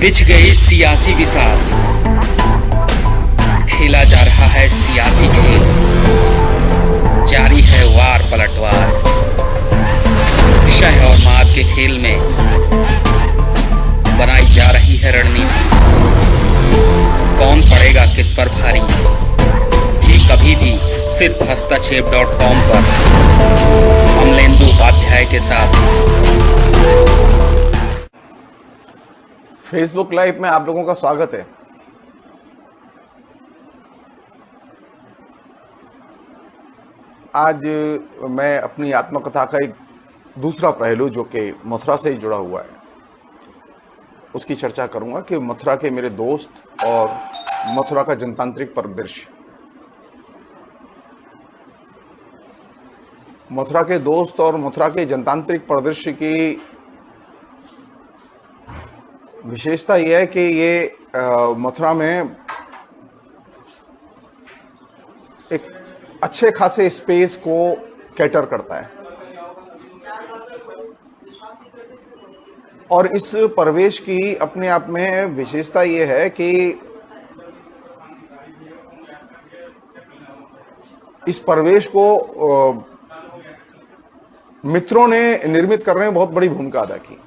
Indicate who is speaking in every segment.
Speaker 1: बिछ गई सियासी विसार, खेला जा रहा है सियासी खेल, जारी है वार पलटवार। शह और मात के खेल में बनाई जा रही है रणनीति। कौन पड़ेगा किस पर भारी, ये कभी भी सिर्फ हस्तक्षेप.com पर अमलेंदु उपाध्याय के साथ।
Speaker 2: फेसबुक लाइव में आप लोगों का स्वागत है। आज मैं अपनी आत्मकथा का एक दूसरा पहलू जो कि मथुरा से ही जुड़ा हुआ है उसकी चर्चा करूंगा कि मथुरा के मेरे दोस्त और मथुरा का जनतांत्रिक परिदृश्य। मथुरा के दोस्त और मथुरा के जनतांत्रिक परिदृश्य की विशेषता यह है कि ये मथुरा में एक अच्छे खासे स्पेस को कैटर करता है और इस परिवेश की अपने आप में विशेषता ये है कि इस परिवेश को मित्रों ने निर्मित करने में बहुत बड़ी भूमिका अदा की।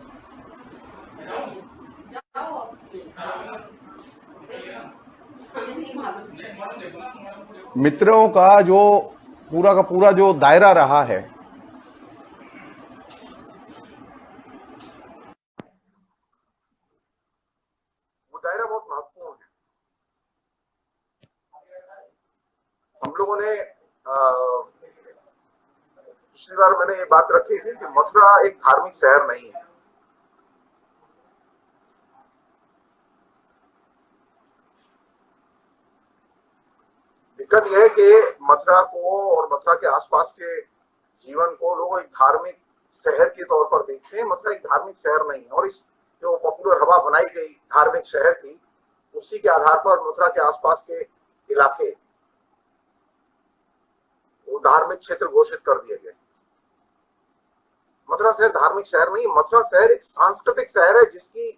Speaker 2: मित्रों का पूरा जो दायरा रहा है वो दायरा बहुत महत्वपूर्ण है। हम लोगों ने पिछली बार मैंने ये बात रखी थी कि मथुरा एक धार्मिक शहर नहीं है। दिक्कत यह है कि मथुरा को और मथुरा के आसपास के जीवन को लोग एक धार्मिक शहर के तौर पर देखते हैं। मथुरा एक धार्मिक शहर नहीं है और इस जो पॉपुलर हवा बनाई गई धार्मिक शहर की, उसी के आधार पर मथुरा के आसपास के इलाके वो धार्मिक क्षेत्र घोषित कर दिए गए। मथुरा शहर धार्मिक शहर नहीं, मथुरा शहर एक सांस्कृतिक शहर है जिसकी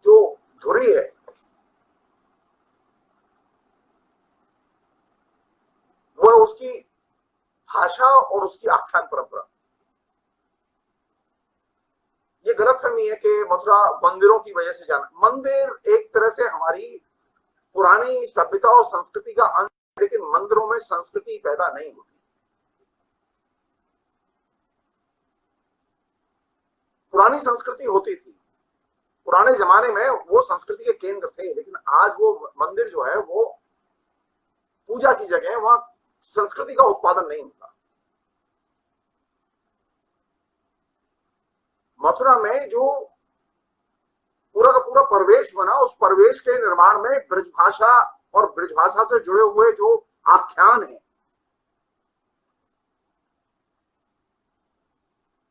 Speaker 2: जो धुरी है वह उसकी भाषा और उसकी आख्यान परंपरा। ये गलतफहमी है कि मथुरा मंदिरों की वजह से जाना। मंदिर एक तरह से हमारी पुरानी सभ्यता और संस्कृति का अंश, लेकिन मंदिरों में संस्कृति पैदा नहीं होती। पुरानी संस्कृति होती थी, पुराने जमाने में वो संस्कृति के केंद्र थे, लेकिन आज वो मंदिर जो है वो पूजा की जगह है, वहां संस्कृति का उत्पादन नहीं होता। मथुरा में जो पूरा का पूरा परिवेश बना, उस परिवेश के निर्माण में ब्रजभाषा और ब्रजभाषा से जुड़े हुए जो आख्यान है,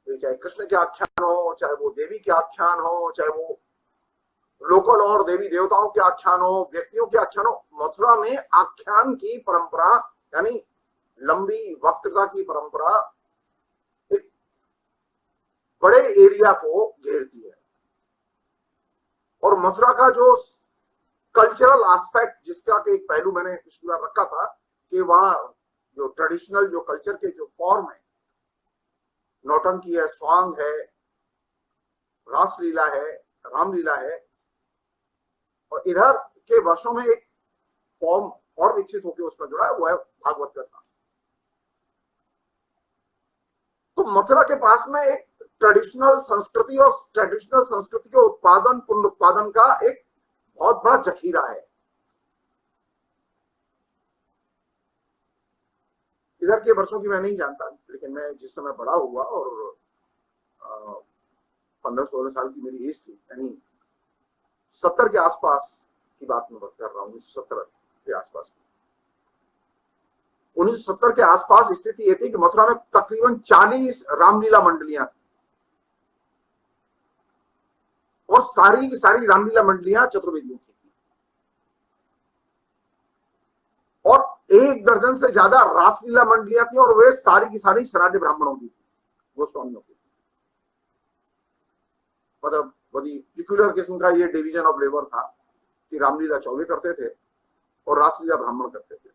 Speaker 2: चाहे कृष्ण के आख्यान हो, चाहे वो देवी के आख्यान हो, चाहे वो लोकल और देवी देवताओं के आख्यान हो, व्यक्तियों के आख्यान हो, मथुरा में आख्यान की परंपरा यानी लंबी वक्तृता की परंपरा एक बड़े एरिया को घेरती है। और मथुरा का जो कल्चरल एस्पेक्ट, जिसका एक पहलू मैंने पिछली बार रखा था कि वहां जो ट्रेडिशनल जो कल्चर के जो फॉर्म है, नौटंकी है, स्वांग है, रासलीला है, रामलीला है, और इधर के वर्षों में एक फॉर्म और विकसित होकर उसमें जुड़ा है, वो है भागवत कथा। तो मथुरा के पास में एक ट्रेडिशनल संस्कृति और ट्रेडिशनल संस्कृति के उत्पादन पुनरुत्पादन का एक बहुत बड़ा जखीरा है। इधर के वर्षों की मैं नहीं जानता, लेकिन मैं जिस समय बड़ा हुआ और 15-16 साल की मेरी एज थी, यानी 70 के आसपास की बात मैं कर रहा हूँ, 1970 के आसपास। 1970 के आसपास स्थिति ये थी कि मथुरा में तकरीबन 40 रामलीला मंडलियां थी और सारी की सारी रामलीला मंडलियां चतुर्वेदियों की थी और 1 दर्जन से ज्यादा रासलीला मंडलियां थी और वे सारी की सारी सराध्य ब्राह्मणों की थी, गोस्वामियों की। मतलब बहुत ही पिक्यूलर किस्म का ये डिवीजन ऑफ लेबर था कि रामलीला चौबे करते थे और रासलीला ब्राह्मण करते थे।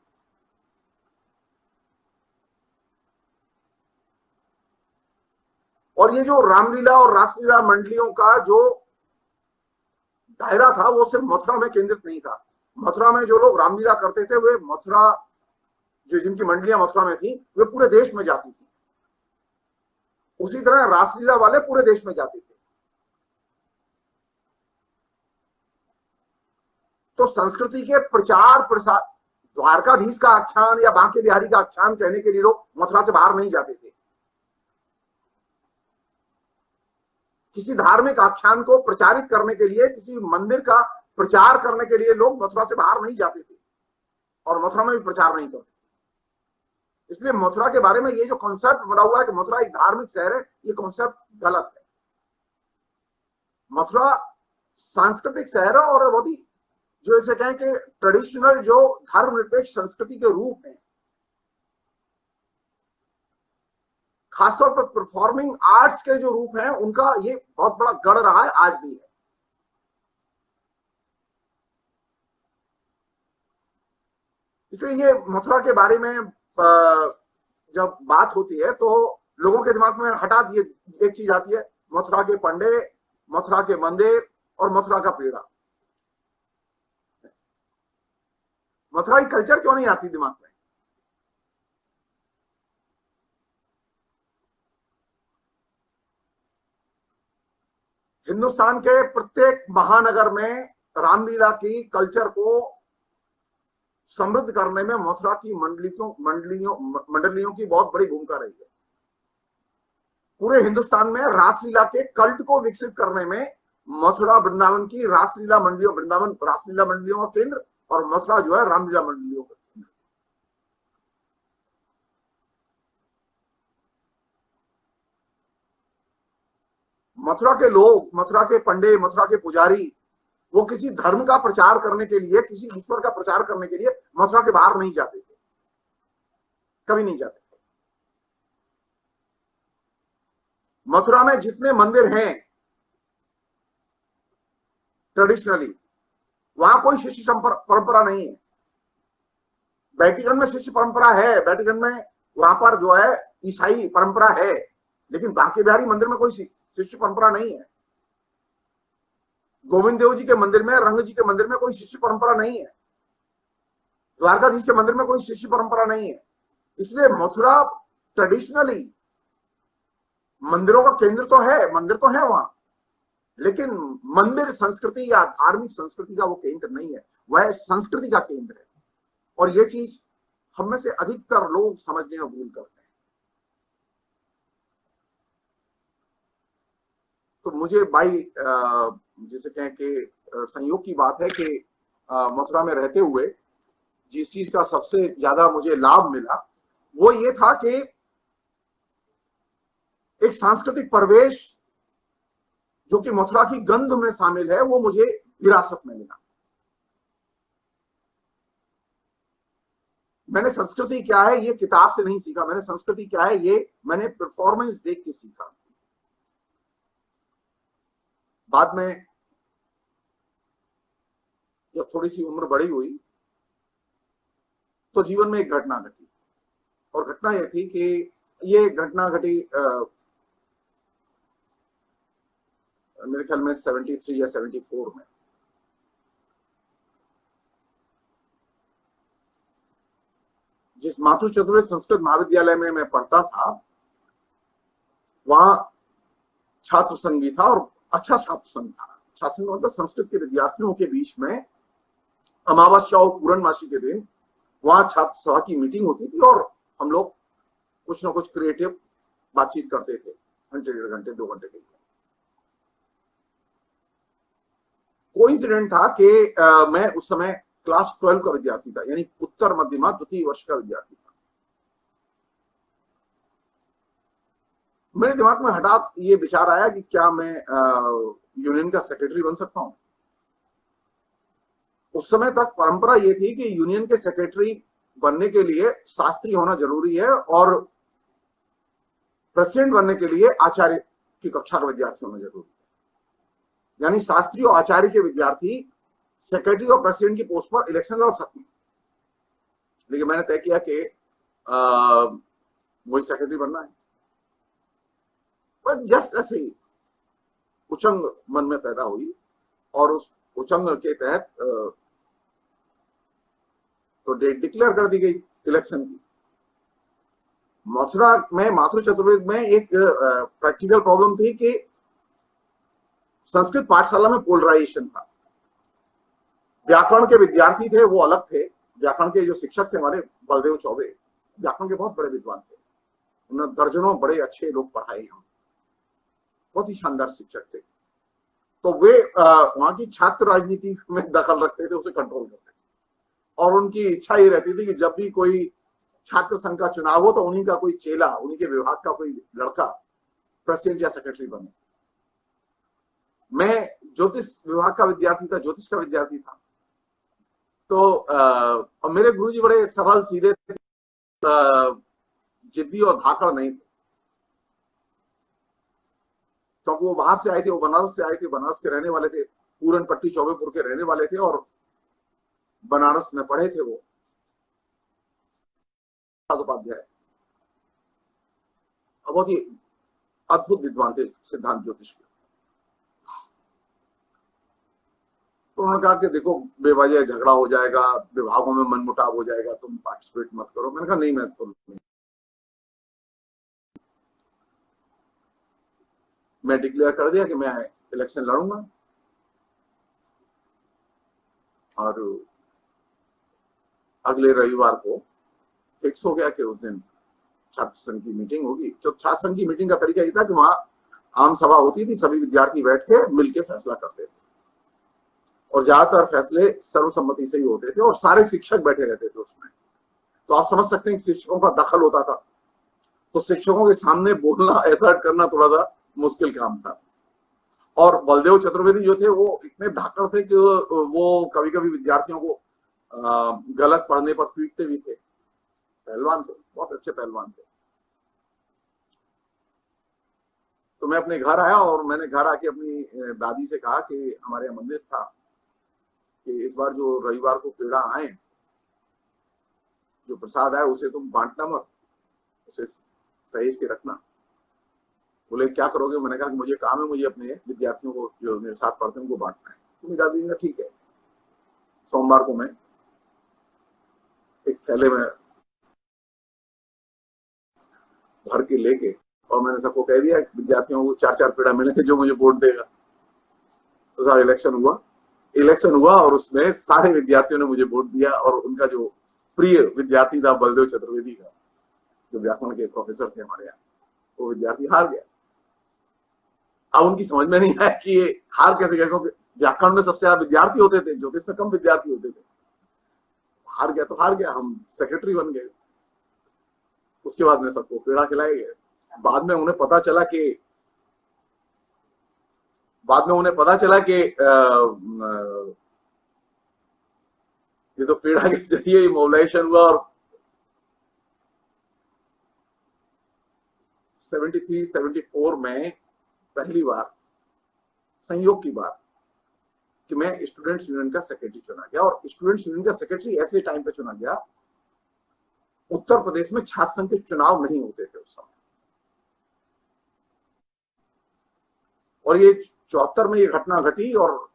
Speaker 2: और ये जो रामलीला और रासलीला मंडलियों का जो दायरा था वो सिर्फ मथुरा में केंद्रित नहीं था। मथुरा में जो लोग रामलीला करते थे वे मथुरा, जो जिनकी मंडलियां मथुरा में थी, वे पूरे देश में जाती थी। उसी तरह रासलीला वाले पूरे देश में जाते थे। तो संस्कृति के प्रचार प्रसार, द्वारकाधीश का आख्यान या बांके बिहारी का आख्यान कहने के लिए लोग मथुरा से बाहर नहीं जाते थे। किसी धार्मिक आख्यान को प्रचारित करने के लिए, किसी मंदिर का प्रचार करने के लिए लोग मथुरा से बाहर नहीं जाते थे और मथुरा में भी प्रचार नहीं करते। इसलिए मथुरा के बारे में ये जो कॉन्सेप्ट बना हुआ है कि मथुरा एक धार्मिक शहर है, ये कॉन्सेप्ट गलत है। मथुरा सांस्कृतिक शहर है और बहुत ही, जो इसे कहें कि ट्रेडिशनल, जो धर्मनिरपेक्ष संस्कृति के रूप है, खासतौर पर परफॉर्मिंग आर्ट्स के जो रूप हैं, उनका ये बहुत बड़ा गढ़ रहा है, आज भी है। इसलिए ये मथुरा के बारे में जब बात होती है तो लोगों के दिमाग में हठात ये एक चीज आती है, मथुरा के पंडे, मथुरा के मंदिर और मथुरा का पेड़ा। मथुरा की कल्चर क्यों नहीं आती दिमाग में? हिंदुस्तान के प्रत्येक महानगर में रामलीला की कल्चर को समृद्ध करने में मथुरा की मंडलियों की बहुत बड़ी भूमिका रही है। पूरे हिंदुस्तान में रासलीला के कल्ट को विकसित करने में मथुरा वृंदावन की रासलीला मंडलियों, वृंदावन रासलीला मंडलियों का केंद्र और मथुरा जो है रामलीला मंडलियों का केंद्र। मथुरा के लोग, मथुरा के पंडे, मथुरा के पुजारी, वो किसी धर्म का प्रचार करने के लिए, किसी ईश्वर का प्रचार करने के लिए मथुरा के बाहर नहीं जाते थे, कभी नहीं जाते थे। मथुरा में जितने मंदिर हैं ट्रेडिशनली, वहां कोई शिष्य परंपरा नहीं है। वेटिकन में शिष्य परंपरा है, वेटिकन में वहां पर जो है ईसाई परंपरा है, लेकिन बांके बिहारी मंदिर में कोई शिष्य परंपरा नहीं है। गोविंद देव जी के मंदिर में, रंग जी के मंदिर में कोई शिष्य परंपरा नहीं है। द्वारकाधीश के मंदिर में कोई शिष्य परंपरा नहीं है। इसलिए मथुरा ट्रेडिशनली मंदिरों का केंद्र तो है, मंदिर तो है वहां, लेकिन मंदिर संस्कृति या धार्मिक संस्कृति का वो केंद्र नहीं है, वह संस्कृति का केंद्र है। और ये चीज हम में से अधिकतर लोग समझने में भूल करते हैं। तो मुझे जिसे कहें कि संयोग की बात है कि मथुरा में रहते हुए जिस चीज का सबसे ज्यादा मुझे लाभ मिला वो ये था कि एक सांस्कृतिक परिवेश जो कि मथुरा की गंध में शामिल है, वो मुझे विरासत में मिला। मैंने संस्कृति क्या है ये किताब से नहीं सीखा, मैंने संस्कृति क्या है ये मैंने परफॉर्मेंस देख के सीखा। बाद में जब थोड़ी सी उम्र बड़ी हुई तो जीवन में एक घटना घटी, और घटना ये थी कि ये घटना घटी मेरे ख्याल में 73 या 74 में। जिस माथुर चतुर्वेद संस्कृत महाविद्यालय में मैं पढ़ता था, वहां छात्र संघ भी था और अच्छा छात्र संघ था। छात्र संघ मतलब संस्कृत के विद्यार्थियों के बीच में अमावस्या और पूर्णमासी के दिन वहां छात्र सभा की मीटिंग होती थी और हम लोग कुछ ना कुछ क्रिएटिव बातचीत करते थे, घंटे, 1.5 घंटे, 2 घंटे के लिए। कोइंसिडेंट था कि मैं उस समय क्लास 12 का विद्यार्थी था, यानी उत्तर मध्यमा द्वितीय वर्ष का विद्यार्थी था। मेरे दिमाग में हठात ये विचार आया कि क्या मैं यूनियन का सेक्रेटरी बन सकता हूं। उस समय तक परंपरा ये थी कि यूनियन के सेक्रेटरी बनने के लिए शास्त्री होना जरूरी है और प्रेसिडेंट बनने के लिए आचार्य की कक्षा का विद्यार्थी होना जरूरी है। यानी शास्त्री और आचार्य के विद्यार्थी सेक्रेटरी और प्रेसिडेंट की पोस्ट पर इलेक्शन लड़ सकते हैं। लेकिन मैंने तय किया कि मुझे सेक्रेटरी बनना है। पर जस्ट ऐसे ही उचंग मन में पैदा हुई और उस उचंग के तहत तो डेट डिक्लेयर कर दी गई इलेक्शन की। मथुरा में माथुर चतुर्वेद में एक प्रैक्टिकल प्रॉब्लम थी कि संस्कृत पाठशाला में पोलराइजेशन था। व्याकरण के विद्यार्थी थे वो अलग थे। व्याकरण के जो शिक्षक थे हमारे बलदेव चौबे, व्याकरण के बहुत बड़े विद्वान थे, उन्होंने दर्जनों बड़े अच्छे लोग पढ़ाए हम, बहुत ही शानदार शिक्षक थे। तो वे वहां की छात्र राजनीति में दखल रखते थे, उसे कंट्रोल करते थे और उनकी इच्छा ये रहती थी कि जब भी कोई छात्र संघ का चुनाव हो तो उन्हीं का कोई चेला, उन्हीं के विभाग का कोई लड़का प्रेसिडेंट या सेक्रेटरी बने। मैं ज्योतिष विभाग का विद्यार्थी था, ज्योतिष का विद्यार्थी था। तो मेरे गुरुजी बड़े सरल सीधे थे, जिद्दी और धाकड़ नहीं थे, क्योंकि वो बाहर से आए थे, वो बनारस से आए थे, बनारस के रहने वाले थे, पूरनपट्टी चौबेपुर के रहने वाले थे और बनारस में पढ़े थे वो उपाध्याय। बहुत ही अद्भुत विद्वान थे सिद्धांत ज्योतिष के। तो उन्होंने कहा कि देखो बेवजह झगड़ा हो जाएगा, विभागों में मनमुटाव हो जाएगा, तुम पार्टिसिपेट मत करो। मैंने कहा नहीं, मैं तो मैं डिक्लेयर कर दिया कि मैं इलेक्शन लड़ूंगा। और अगले रविवार को फिक्स हो गया कि उस दिन छात्र संघ की मीटिंग होगी। तो छात्र संघ की मीटिंग का तरीका ये था कि वहां आम सभा होती थी, सभी विद्यार्थी बैठ के मिलकर फैसला करते थे और ज्यादातर फैसले सर्वसम्मति से ही होते थे और सारे शिक्षक बैठे रहते थे उसमें। तो आप समझ सकते हैं कि शिक्षकों का दखल होता था, तो शिक्षकों के सामने बोलना, असर्ट करना थोड़ा सा मुश्किल काम था। और बलदेव चतुर्वेदी जो थे वो इतने धाकड़ थे कि वो कभी कभी विद्यार्थियों को गलत पढ़ने पर पीटते भी थे। पहलवान थे, बहुत अच्छे पहलवान थे। तो मैं अपने घर आया और मैंने घर आके अपनी दादी से कहा कि हमारे यहाँ मंदिर था कि इस बार जो रविवार को पेड़ा आए, जो प्रसाद आए उसे तुम बांटना मत, उसे सहेज के रखना। बोले क्या करोगे? मैंने कहा कि मुझे काम है, मुझे अपने विद्यार्थियों को जो मेरे साथ पढ़ते हैं उनको बांटना है। तो मेरी दादी ने कहा ठीक है। सोमवार को मैं एक थैले में भर के लेके और मैंने सबको कह दिया विद्यार्थियों को 4-4 पेड़ा मिलेंगे जो मुझे वोट देगा। तो सारा इलेक्शन हुआ और उसमें सारे विद्यार्थियों ने मुझे वोट दिया और उनका जो प्रिय विद्यार्थी था बलदेव चतुर्वेदी का, जो व्याकरण के प्रोफेसर थे हमारे यहाँ, वो विद्यार्थी हार गया। अब उनकी समझ में नहीं आया कि ये हार कैसे गया, क्योंकि व्याकरण में सबसे ज्यादा विद्यार्थी होते थे, ज्योतिष में कम विद्यार्थी होते थे। हार गया तो हार गया, हम सेक्रेटरी बन गए। उसके बाद में सबको पेड़ा खिलाए गए। बाद में उन्हें पता चला कि ये तो पेड़ा के जरिए ही मोबिलाइजेशन हुआ और 73-74 में पहली बार संयोग की बात कि मैं स्टूडेंट्स यूनियन का सेक्रेटरी चुना गया। और स्टूडेंट्स यूनियन का सेक्रेटरी ऐसे टाइम पे चुना गया, उत्तर प्रदेश में छात्र संघ के चुनाव नहीं होते थे उस समय। और ये 74 में ये घटना घटी और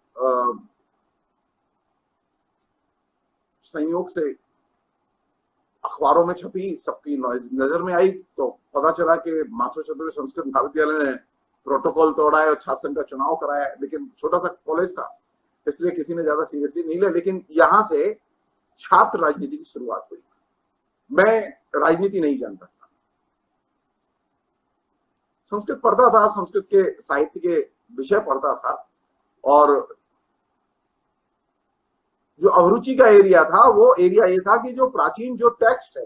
Speaker 2: संयोग से अखबारों में छपी, सबकी नजर में आई। तो पता चला कि माथुर चतुर्वेदी संस्कृत महाविद्यालय ने प्रोटोकॉल तोड़ा है और छात्र संघ का चुनाव कराया है। लेकिन छोटा सा कॉलेज था इसलिए किसी ने ज्यादा सीरियसली नहीं लिया। लेकिन यहां से छात्र राजनीति की शुरुआत हुई। मैं राजनीति नहीं जानता था, संस्कृत पढ़ता था, संस्कृत के साहित्य के विषय पढ़ता था और जो अभिरुचि का एरिया था वो एरिया ये था कि जो प्राचीन जो टेक्स्ट है,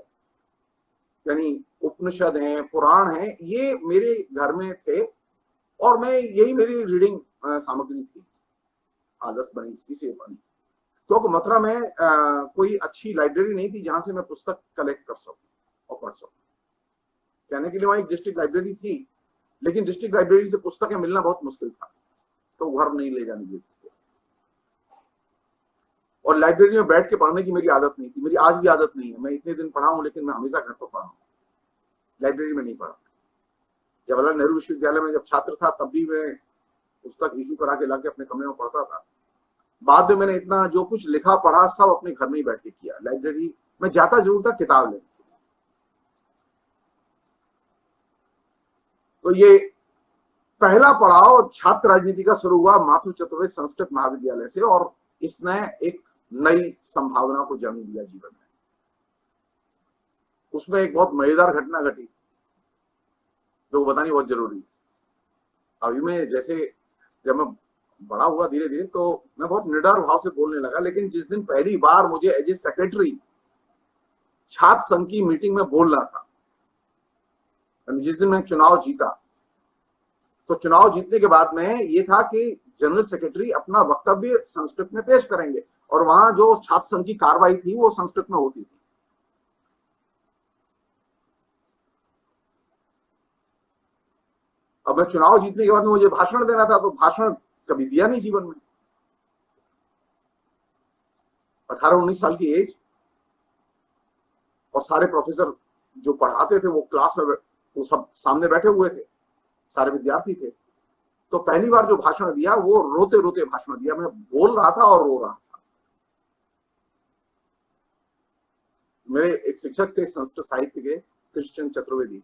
Speaker 2: यानी उपनिषद हैं, पुराण हैं, ये मेरे घर में थे और मैं यही मेरी रीडिंग सामग्री थी, आदत बनी, इसी से बनी। क्योंकि मथुरा में कोई अच्छी लाइब्रेरी नहीं थी जहां से मैं पुस्तक कलेक्ट कर सकूं और पढ़ सकूं। कहने के लिए वहां एक डिस्ट्रिक्ट लाइब्रेरी थी, लेकिन डिस्ट्रिक्ट लाइब्रेरी से पुस्तकें मिलना बहुत मुश्किल था। तो घर नहीं ले जाने देते। और लाइब्रेरी में बैठ के पढ़ने की मेरी आदत नहीं थी, मेरी आज भी आदत नहीं है। मैं इतने दिन पढ़ा हूं लेकिन मैं हमेशा घर पर पढ़ा हूं, लाइब्रेरी में नहीं पढ़ा। जवाहरलाल नेहरू विश्वविद्यालय में जब छात्र था तब भी मैं पुस्तक इशू करा के लाके अपने कमरे में पढ़ता था। बाद में मैंने इतना जो कुछ लिखा पढ़ा सब अपने घर में ही बैठ के किया। लाइब्रेरी में जाता जरूर था किताब लेने। तो ये पहला पड़ाव छात्र राजनीति का शुरू हुआ माथुर चतुर्वेदी संस्कृत महाविद्यालय से, और इसने एक नई संभावना को जन्म दिया जीवन में। उसमें एक बहुत मजेदार घटना घटी जो बतानी बहुत जरूरी है। अभी मैं जैसे जब मैं बड़ा हुआ धीरे धीरे तो मैं बहुत निडर भाव से बोलने लगा, लेकिन जिस दिन पहली बार मुझे एज ए सेक्रेटरी छात्र संघ की मीटिंग में बोलना था, जिस दिन मैं चुनाव जीता, तो चुनाव जीतने के बाद में ये था कि जनरल सेक्रेटरी अपना वक्तव्य संस्कृत में पेश करेंगे और वहां जो छात्र संघ की कार्रवाई थी वो संस्कृत में होती थी। अब मैं चुनाव जीतने के बाद में मुझे भाषण देना था, तो भाषण कभी दिया नहीं जीवन में। 18-19 साल की एज, और सारे प्रोफेसर जो पढ़ाते थे वो क्लास में वो सब सामने बैठे हुए थे, सारे विद्यार्थी थे। तो पहली बार जो भाषण दिया वो रोते रोते भाषण दिया। मैं बोल रहा था और रो रहा था। मेरे एक शिक्षक थे संस्कृत साहित्य के, कृष्ण चतुर्वेदी,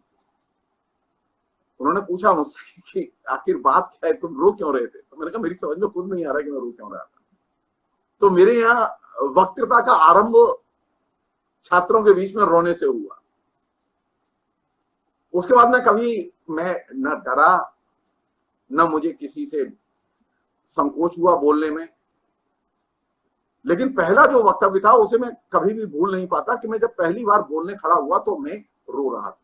Speaker 2: उन्होंने पूछा मुझसे कि आखिर बात क्या है, तुम रो क्यों रहे थे? तो मैंने कहा मेरी समझ में खुद नहीं आ रहा कि मैं रो क्यों रहा था। तो मेरे यहाँ वक्तृता का आरंभ छात्रों के बीच में रोने से हुआ। उसके बाद में कभी मैं न डरा, न मुझे किसी से संकोच हुआ बोलने में। लेकिन पहला जो वक्तव्य था उसे मैं कभी भी भूल नहीं पाता कि मैं जब पहली बार बोलने खड़ा हुआ तो मैं रो रहा था।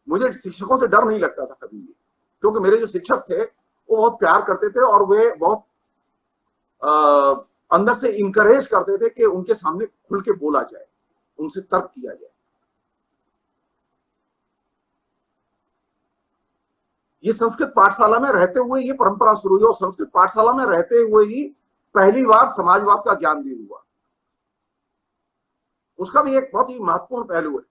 Speaker 2: मुझे शिक्षकों से डर नहीं लगता था कभी भी, क्योंकि मेरे जो शिक्षक थे वो बहुत प्यार करते थे और वे बहुत अंदर से इंकरेज करते थे कि उनके सामने खुल के बोला जाए, उनसे तर्क किया जाए। ये संस्कृत पाठशाला में रहते हुए ये परंपरा शुरू हुई, और संस्कृत पाठशाला में रहते हुए ही पहली बार समाजवाद का ज्ञान भी हुआ। उसका भी एक बहुत ही महत्वपूर्ण पहलू है।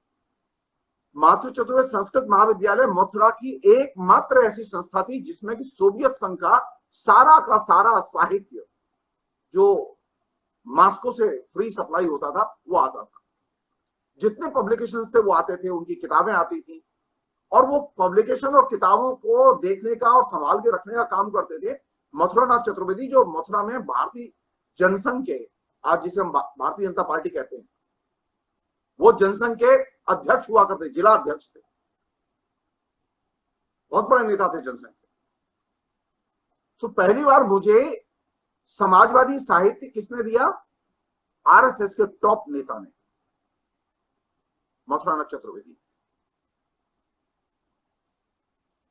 Speaker 2: माथुर चतुर्वेदी संस्कृत महाविद्यालय मथुरा की एकमात्र ऐसी संस्था थी जिसमें कि सोवियत संघ का सारा साहित्य जो मास्को से फ्री सप्लाई होता था वो आता था। जितने पब्लिकेशंस थे वो आते थे, उनकी किताबें आती थी, और वो पब्लिकेशन और किताबों को देखने का और संभाल के रखने का काम करते थे मथुरानाथ चतुर्वेदी, जो मथुरा में भारतीय जनसंघ के, आज जिसे हम भारतीय जनता पार्टी कहते हैं, वो जनसंघ के अध्यक्ष हुआ करते, जिला अध्यक्ष थे, बहुत बड़े नेता थे जनसंघ के। तो पहली बार मुझे समाजवादी साहित्य किसने दिया? आरएसएस के टॉप नेता ने, मथुरानाथ चतुर्वेदी।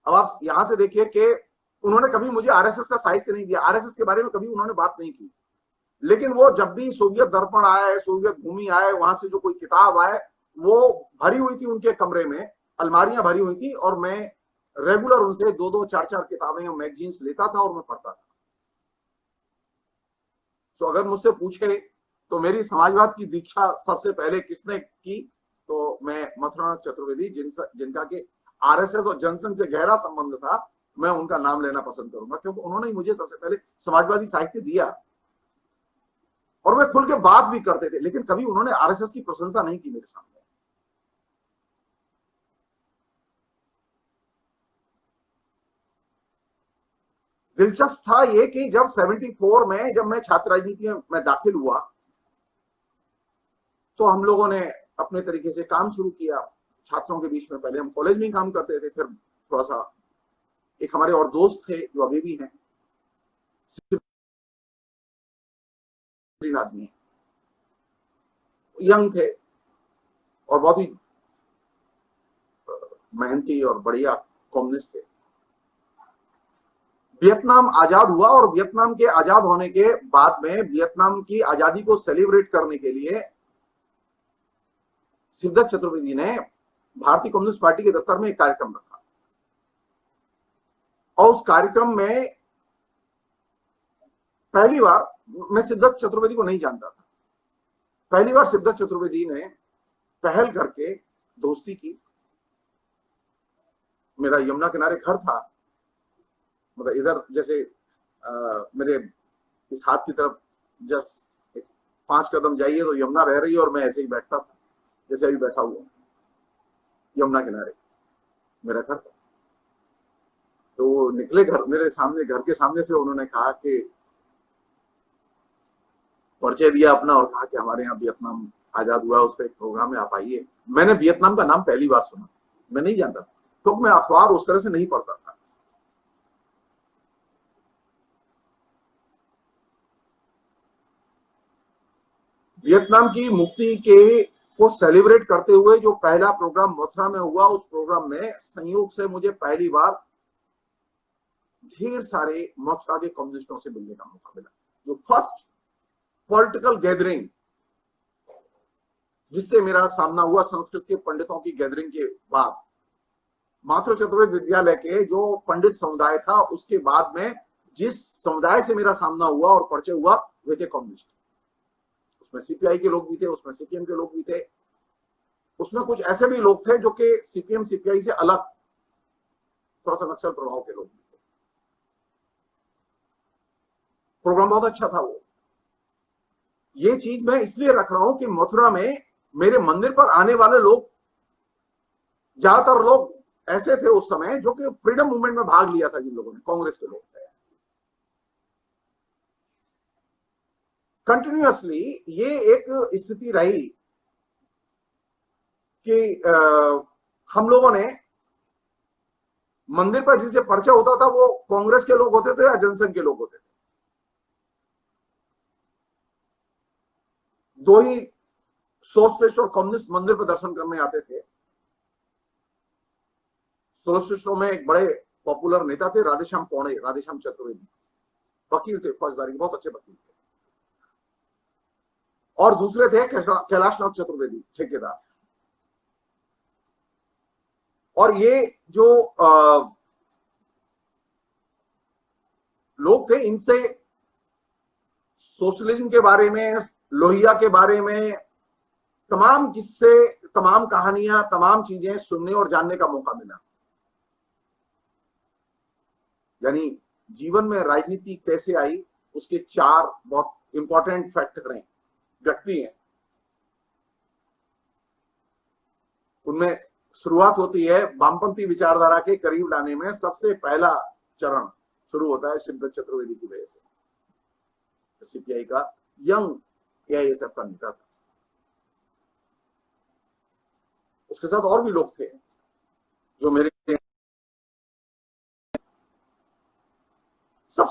Speaker 2: अब आप यहां से देखिए कि उन्होंने कभी मुझे आरएसएस का साहित्य नहीं दिया, आरएसएस के बारे में कभी उन्होंने बात नहीं की, लेकिन वो जब भी सोवियत दर्पण आए, सोवियत भूमि आए, वहां से जो कोई किताब आए वो भरी हुई थी उनके कमरे में, अलमारियां भरी हुई थी, और मैं रेगुलर उनसे 2-2, 4-4 किताबें और मैगजीन्स लेता था और मैं पढ़ता था। तो अगर मुझसे पूछे तो मेरी समाजवाद की दीक्षा सबसे पहले किसने की, तो मैं मथुरानाथ चतुर्वेदी, जिनका के आरएसएस और जनसंघ से गहरा संबंध था, मैं उनका नाम लेना पसंद करूंगा, क्योंकि उन्होंने ही मुझे सबसे पहले समाजवादी साहित्य दिया। और वे खुल के बात भी करते थे, लेकिन कभी उन्होंने आरएसएस की प्रशंसा नहीं की मेरे सामने। दिलचस्प था ये कि जब 74 में जब मैं छात्र राजनीति में दाखिल हुआ तो हम लोगों ने अपने तरीके से काम शुरू किया छात्रों के बीच में। पहले हम कॉलेज में ही काम करते थे, फिर थोड़ा सा एक हमारे और दोस्त थे जो अभी भी हैं, आदमी यंग थे और बहुत ही मेहनती और बढ़िया कम्युनिस्ट थे। वियतनाम आजाद हुआ, और वियतनाम के आजाद होने के बाद में वियतनाम की आजादी को सेलिब्रेट करने के लिए सिद्धार्थ चतुर्वेदी ने भारतीय कम्युनिस्ट पार्टी के दफ्तर में एक कार्यक्रम रखा और उस कार्यक्रम में पहली बार, मैं सिद्धार्थ चतुर्वेदी को नहीं जानता था, पहली बार सिद्धार्थ चतुर्वेदी ने पहल करके दोस्ती की। मेरा यमुना किनारे घर था, मतलब इधर जैसे मेरे इस हाथ की तरफ जस्ट 5 कदम जाइए तो यमुना बह रही है और मैं ऐसे ही बैठता था जैसे अभी बैठा हुआ यमुना किनारे मेरा घर था। तो निकले घर मेरे सामने, घर के सामने से उन्होंने कहा कि परिचय दिया अपना और कहा कि हमारे यहाँ वियतनाम आजाद हुआ, उस पर एक प्रोग्राम है, आप आइए। मैंने वियतनाम का नाम पहली बार सुना, मैं नहीं जानता था, तो मैं अखबार उस तरह से नहीं पढ़ता था। वियतनाम की मुक्ति के को सेलिब्रेट करते हुए जो पहला प्रोग्राम मथुरा में हुआ, उस प्रोग्राम में संयोग से मुझे पहली बार ढेर सारे मथुरा के कम्युनिस्टों से मिलने का मौका मिला। जो फर्स्ट पॉलिटिकल गैदरिंग जिससे मेरा सामना हुआ संस्कृत के पंडितों की गैदरिंग के बाद, माथुर चतुर्वेदी विद्यालय के जो पंडित समुदाय था, उसके बाद में जिस समुदाय से मेरा सामना हुआ और परिचय हुआ वे थे कम्युनिस्ट। उसमें सीपीआई के लोग भी थे, उसमें सीपीएम के लोग भी थे, उसमें कुछ ऐसे भी लोग थे जो कि सीपीएम सीपीआई से अलग थोड़ा सा नक्सल प्रभाव के लोग भी थे। प्रोग्राम बहुत अच्छा था वो। ये चीज मैं इसलिए रख रहा हूं कि मथुरा में मेरे मंदिर पर आने वाले लोग, ज्यादातर लोग ऐसे थे उस समय जो कि फ्रीडम मूवमेंट में भाग लिया था, जिन लोगों ने, कांग्रेस के लोग थे। कंटिन्यूअसली ये एक स्थिति रही कि हम लोगों ने मंदिर पर जिसे परिचय होता था वो कांग्रेस के लोग होते थे या जनसंघ के लोग होते थे। दो ही सोशलिस्ट और कम्युनिस्ट मंदिर पर दर्शन करने आते थे। सोशलिस्टों में एक बड़े पॉपुलर नेता थे राधेश्याम पौड़े, राधेश्याम चतुर्वेदी, वकील थे, फौजदारी, बहुत अच्छे वकील थे। और दूसरे थे कैलाशनाथ चतुर्वेदी, ठेकेदार। और ये जो लोग थे, इनसे सोशलिज्म के बारे में, लोहिया के बारे में तमाम किस्से, तमाम कहानियां, तमाम चीजें सुनने और जानने का मौका मिला। यानी जीवन में राजनीति कैसे आई, उसके 4 बहुत इंपॉर्टेंट फैक्टर हैं, व्यक्ति हैं। उनमें शुरुआत होती है वामपंथी विचारधारा के करीब लाने में, सबसे पहला चरण शुरू होता है सिद्धार्थ चतुर्वेदी की वजह से। सीपीआई का यंग एआईएसएफ का नेता था, उसके साथ और भी लोग थे जो मेरे सब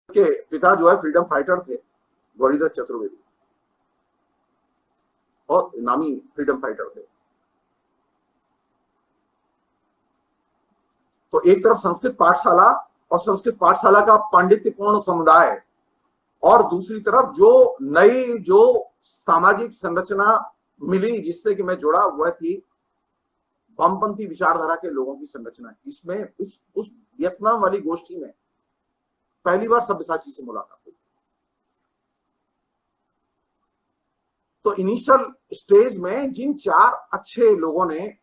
Speaker 2: के पिता जो है फ्रीडम फाइटर थे, गौरीदत्त चतुर्वेदी, और नामी फ्रीडम फाइटर थे। तो एक तरफ संस्कृत पाठशाला और संस्कृत पाठशाला का पांडित्यपूर्ण समुदाय, और दूसरी तरफ जो नई जो सामाजिक संरचना मिली जिससे कि मैं जुड़ा, वह थी वामपंथी विचारधारा के लोगों की संरचना। इसमें उस वियतनाम वाली गोष्ठी में पहली बार सब्यसाची से मुलाकात हुई। तो इनिशियल स्टेज में जिन 4 अच्छे लोगों ने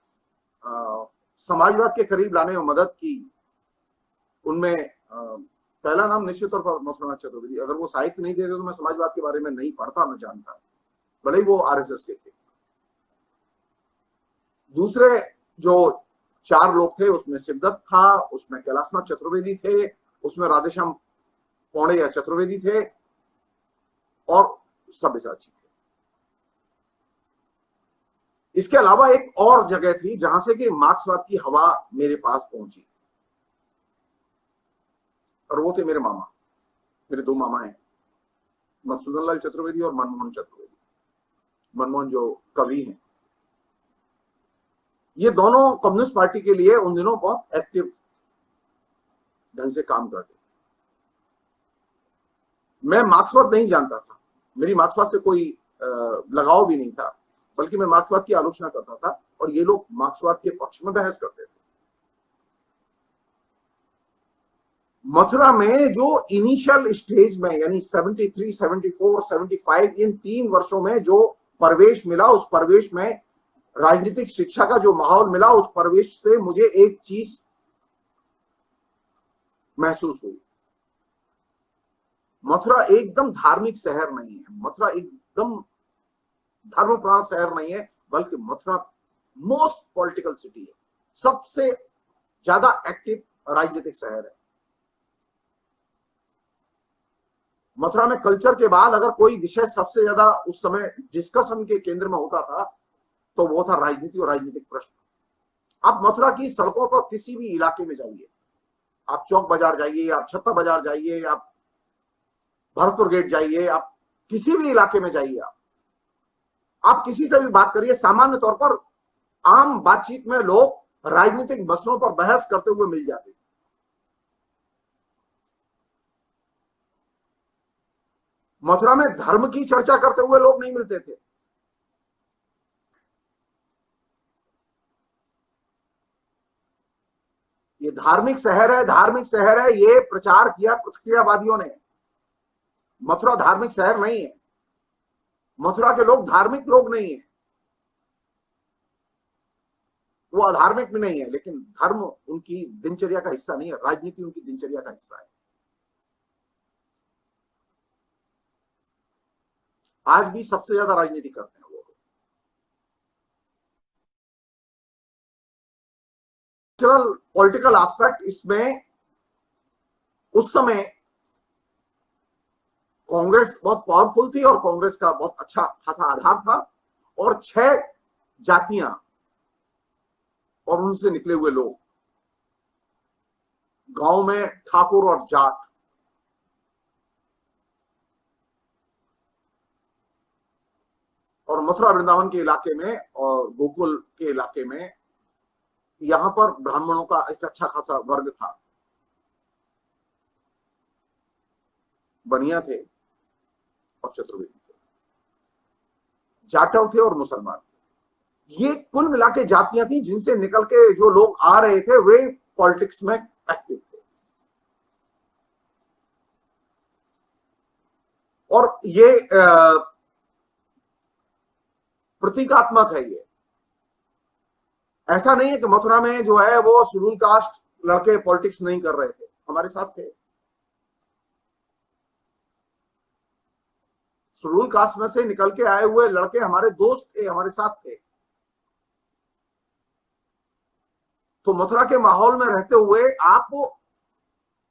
Speaker 2: समाजवाद के करीब लाने में मदद की, उनमें पहला नाम निश्चित तौर पर मथुरानाथ चतुर्वेदी। अगर वो साहित्य नहीं देते तो मैं समाजवाद के बारे में नहीं पढ़ता, न जानता, भले ही वो आरएसएस के थे। दूसरे जो 4 लोग थे, उसमें सिद्धार्थ था, उसमें कैलाशनाथ चतुर्वेदी थे, उसमें राधेश्याम पौड़े या चतुर्वेदी थे, और सब्यसाची थे। इसके अलावा एक और जगह थी जहां से कि मार्क्सवाद की हवा मेरे पास पहुंची, और वो थे मेरे मामा, मेरे 2 मामा हैं, मधुसूदन लाल चतुर्वेदी और मनमोहन चतुर्वेदी। मनमोहन जो कवि हैं, ये दोनों कम्युनिस्ट पार्टी के लिए उन दिनों बहुत एक्टिव ढंग से काम करते। मैं मार्क्सवाद नहीं जानता था, मेरी मार्क्सवाद से कोई लगाव भी नहीं था, बल्कि मैं मार्क्सवाद की आलोचना करता था और ये लोग मार्क्सवाद के पक्ष में बहस करते थे। मथुरा में जो इनिशियल स्टेज में यानी 73, 74, 75 इन 3 वर्षों में जो प्रवेश मिला, उस प्रवेश में राजनीतिक शिक्षा का जो माहौल मिला, उस प्रवेश से मुझे एक चीज महसूस हुई। मथुरा एकदम धार्मिक शहर नहीं है, मथुरा एकदम धर्मप्राण शहर नहीं है, बल्कि मथुरा मोस्ट पॉलिटिकल सिटी है, सबसे ज्यादा एक्टिव राजनीतिक शहर है। मथुरा में कल्चर के बाद अगर कोई विषय सबसे ज्यादा उस समय डिस्कशन के केंद्र में होता था तो वो था राजनीति और राजनीतिक प्रश्न। आप मथुरा की सड़कों पर किसी भी इलाके में जाइए, आप चौक बाजार जाइए, आप छत्ता बाजार जाइए, आप भरतपुर गेट जाइए, आप किसी भी इलाके में जाइए, आप किसी से भी बात करिए, सामान्य तौर पर आम बातचीत में लोग राजनीतिक मसलों पर बहस करते हुए मिल जाते। मथुरा में धर्म की चर्चा करते हुए लोग नहीं मिलते थे। ये धार्मिक शहर है, धार्मिक शहर है, ये प्रचार किया प्रतिक्रियावादियों ने। मथुरा धार्मिक शहर नहीं है, मथुरा के लोग धार्मिक लोग नहीं है, वो अधार्मिक भी नहीं है, लेकिन धर्म उनकी दिनचर्या का हिस्सा नहीं है, राजनीति उनकी दिनचर्या का हिस्सा है। आज भी सबसे ज्यादा राजनीति करते हैं वो लोग। कल्चरल पॉलिटिकल एस्पेक्ट इसमें उस समय कांग्रेस बहुत पावरफुल थी और कांग्रेस का बहुत अच्छा खासा आधार था, और 6 जातियां और उनसे निकले हुए लोग, गांव में ठाकुर और जाट, और मथुरा वृंदावन के इलाके में और गोकुल के इलाके में यहां पर ब्राह्मणों का एक अच्छा खासा वर्ग था, बनिया थे और चतुर्वेदी थे, जाटव थे और मुसलमान थे। ये कुल मिला के जातियां थी जिनसे निकल के जो लोग आ रहे थे वे पॉलिटिक्स में एक्टिव थे। और ये प्रतीकात्मक है। ये ऐसा नहीं है कि मथुरा में जो है वो शेड्यूल कास्ट लड़के पॉलिटिक्स नहीं कर रहे थे, हमारे साथ थे। शेड्यूल कास्ट में से निकल के आए हुए लड़के हमारे दोस्त थे, हमारे साथ थे। तो मथुरा के माहौल में रहते हुए आप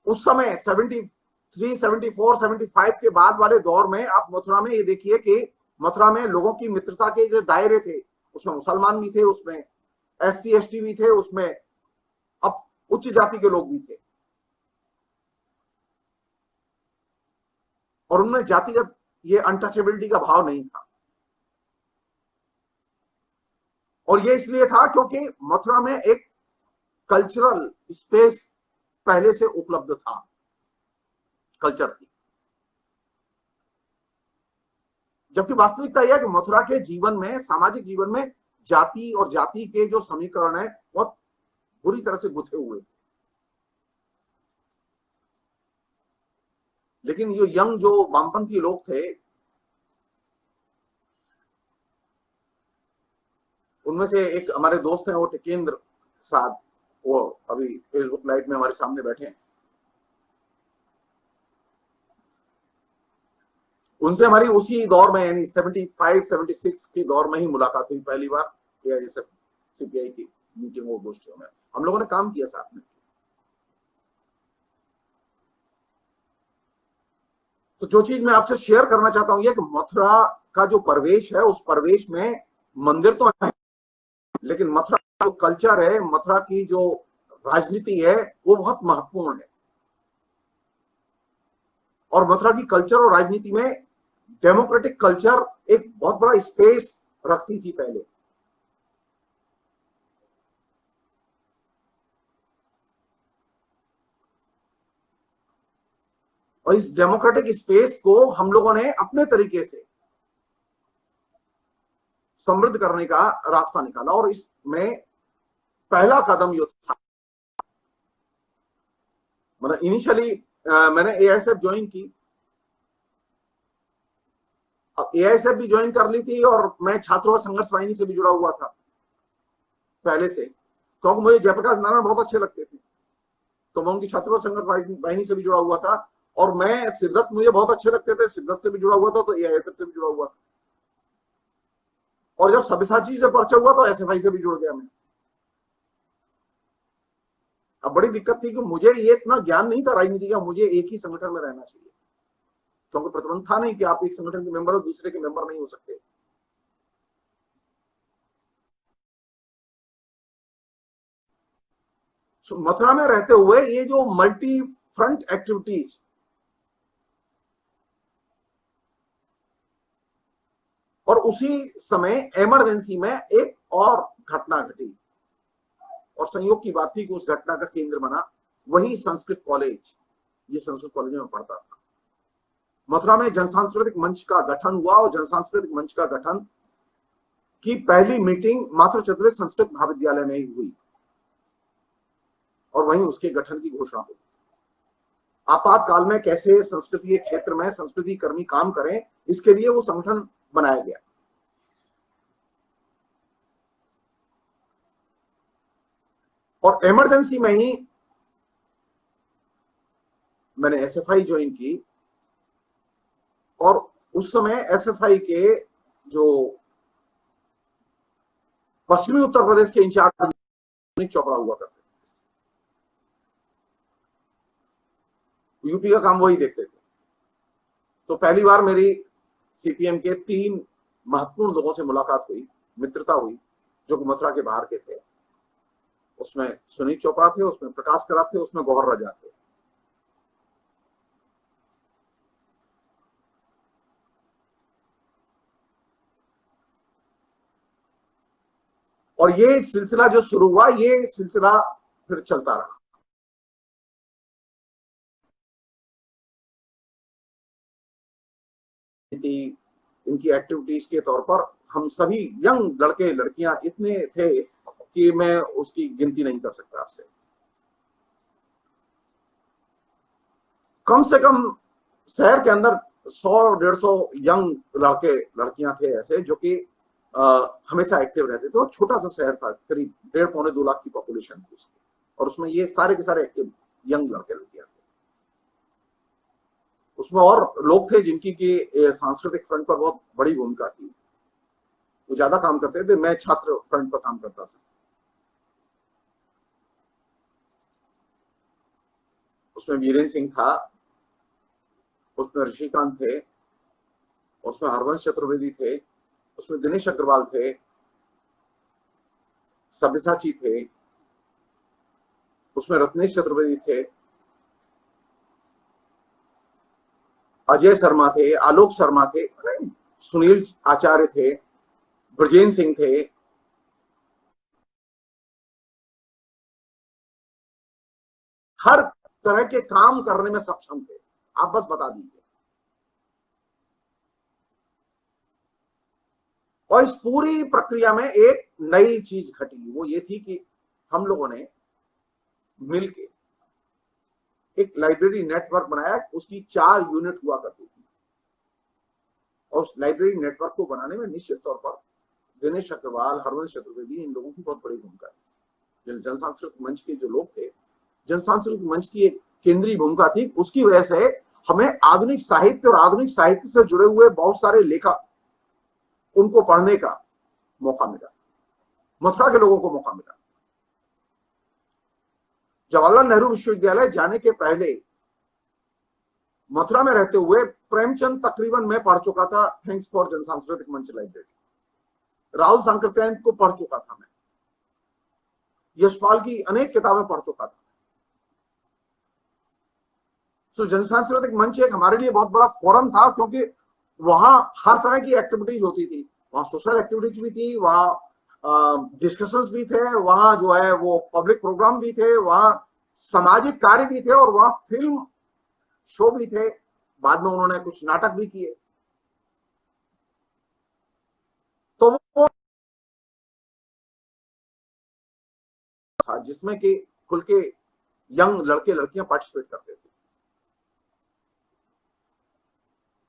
Speaker 2: उस समय 73, 74, 75 के बाद वाले दौर में आप मथुरा में ये देखिए कि मथुरा में लोगों की मित्रता के जो दायरे थे उसमें मुसलमान भी थे, उसमें SC ST भी थे, उसमें अब उच्च जाति के लोग भी थे, और उनमें जातिगत ये अनटचेबिलिटी का भाव नहीं था। और ये इसलिए था क्योंकि मथुरा में एक कल्चरल स्पेस पहले से उपलब्ध था, कल्चर की। जबकि वास्तविकता यह है कि मथुरा के जीवन में, सामाजिक जीवन में जाति और जाति के जो समीकरण है बहुत बुरी तरह से गुथे हुए। लेकिन ये यंग जो वामपंथी लोग थे, उनमें से एक हमारे दोस्त हैं, वो टिकेंद्र साहब, वो अभी फेसबुक लाइव में हमारे सामने बैठे हैं। उनसे हमारी उसी दौर में यानी 75, 76 के दौर में ही मुलाकात हुई पहली बार, AISF CPI की मीटिंग और गोष्ठियों में हम लोगों ने काम किया साथ में। तो जो चीज मैं आपसे शेयर करना चाहता हूं ये कि मथुरा का जो प्रवेश है, उस प्रवेश में मंदिर तो है, लेकिन मथुरा का जो कल्चर है, मथुरा की जो राजनीति है, वो बहुत महत्वपूर्ण है। और मथुरा की कल्चर और राजनीति में डेमोक्रेटिक कल्चर एक बहुत बड़ा स्पेस रखती थी पहले। और इस डेमोक्रेटिक स्पेस को हम लोगों ने अपने तरीके से समृद्ध करने का रास्ता निकाला। और इसमें पहला कदम ये था, मतलब इनिशियली मैंने एआईएसएफ ज्वाइन की। अब एआईएसएफ भी ज्वाइन कर ली थी और मैं छात्रों संघर्ष वाहिनी से भी जुड़ा हुआ था पहले से, क्योंकि मुझे जयप्रकाश नारायण बहुत अच्छे लगते थे, तो मैं उनकी छात्रों संघर्ष वाहिनी से भी जुड़ा हुआ था। और मैं सिद्धार्थ मुझे बहुत अच्छे लगते थे, सिद्धार्थ से भी जुड़ा हुआ था, तो एआईएसएफ से भी जुड़ा हुआ था। और जब सब्यसाची से परिचय हुआ तो एसएफआई से भी जुड़ गया मैं। अब बड़ी दिक्कत थी कि मुझे ये इतना ज्ञान नहीं था राजनीति का, मुझे एक ही संगठन में रहना चाहिए, क्योंकि प्रतिबंध था नहीं कि आप एक संगठन के मेंबर हो दूसरे के मेंबर नहीं हो सकते। मथुरा में रहते हुए ये जो मल्टी फ्रंट एक्टिविटीज, और उसी समय इमरजेंसी में एक और घटना घटी, और संयोग की बात थी कि उस घटना का केंद्र बना वही संस्कृत कॉलेज। ये संस्कृत कॉलेज में पढ़ता था। मथुरा में जनसांस्कृतिक मंच का गठन हुआ, और जनसांस्कृतिक मंच का गठन की पहली मीटिंग माथुर चतुर्वेद संस्कृत महाविद्यालय में ही हुई, और वहीं उसके गठन की घोषणा हुई। आपातकाल में कैसे संस्कृति क्षेत्र में संस्कृति कर्मी काम करें, इसके लिए वो संगठन बनाया गया। और इमरजेंसी में ही मैंने एसएफआई ज्वाइन की, और उस समय एसएफआई के जो पश्चिमी उत्तर प्रदेश के इंचार्ज सुनील चोपड़ा हुआ करते थे, यूपी का काम वही देखते थे। तो पहली बार मेरी सीपीएम के 3 महत्वपूर्ण लोगों से मुलाकात हुई, मित्रता हुई, जो कि मथुरा के बाहर के थे। उसमें सुनील चोपड़ा थे, उसमें प्रकाश करात थे, उसमें गौहर रजा थे। और ये सिलसिला जो शुरू हुआ, ये सिलसिला फिर चलता रहा। इनकी एक्टिविटीज के तौर पर हम सभी यंग लड़के लड़कियां इतने थे कि मैं उसकी गिनती नहीं कर सकता आपसे। कम से कम शहर के अंदर 100-150 यंग लड़के लड़कियां थे ऐसे, जो कि हमेशा एक्टिव रहते थे। और छोटा सा शहर था, करीब 1.5-2 लाख की पॉपुलेशन थी उसकी, और उसमें ये सारे के सारे एक्टिव यंग लड़के लड़कियां थे। उसमें और लोग थे जिनकी की सांस्कृतिक फ्रंट पर बहुत बड़ी भूमिका थी, वो ज्यादा काम करते थे। मैं छात्र फ्रंट पर काम करता था। उसमें वीरेंद्र सिंह था, उसमें ऋषिकांत थे, उसमें हरवंश चतुर्वेदी थे, उसमें दिनेश अग्रवाल थे, सब्यसाची थे, उसमें रत्नेश चतुर्वेदी थे, अजय शर्मा थे, आलोक शर्मा थे, सुनील आचार्य थे, ब्रजेंद्र सिंह थे। हर तरह के काम करने में सक्षम थे, आप बस बता दीजिए। और इस पूरी प्रक्रिया में एक नई चीज घटी, वो ये थी कि हम लोगों ने मिलके एक लाइब्रेरी नेटवर्क बनाया। उसकी 4 यूनिट हुआ करती थी, और उस लाइब्रेरी नेटवर्क को बनाने में निश्चित तौर पर दिनेश अग्रवाल, हरवंश चतुर्वेदी, इन लोगों की बहुत बड़ी भूमिका थी। जनसांस्कृतिक मंच के जो लोग थे, जनसांस्कृतिक मंच की एक केंद्रीय भूमिका थी। उसकी वजह से हमें आधुनिक साहित्य और आधुनिक साहित्य से जुड़े हुए बहुत सारे लेखक, उनको पढ़ने का मौका मिला, मथुरा के लोगों को मौका मिला। जवाहरलाल नेहरू विश्वविद्यालय जाने के पहले मथुरा में रहते हुए प्रेमचंद तकरीबन मैं पढ़ चुका था, थैंक्स फॉर जनसांस्कृतिक मंच लाइब्रेरी। राहुल सांकृत्यायन को पढ़ चुका था मैं, यशपाल की अनेक किताबें पढ़ चुका था। तो जनसांस्कृतिक मंच एक हमारे लिए बहुत बड़ा फोरम था, क्योंकि वहां हर तरह की एक्टिविटीज होती थी। वहां सोशल एक्टिविटीज भी थी, वहां डिस्कशंस भी थे, वहां जो है वो पब्लिक प्रोग्राम भी थे, वहां सामाजिक कार्य भी थे, और वहां फिल्म शो भी थे, बाद में उन्होंने कुछ नाटक भी किए। तो वो था जिसमें कि खुल के यंग लड़के लड़कियां पार्टिसिपेट करते थे।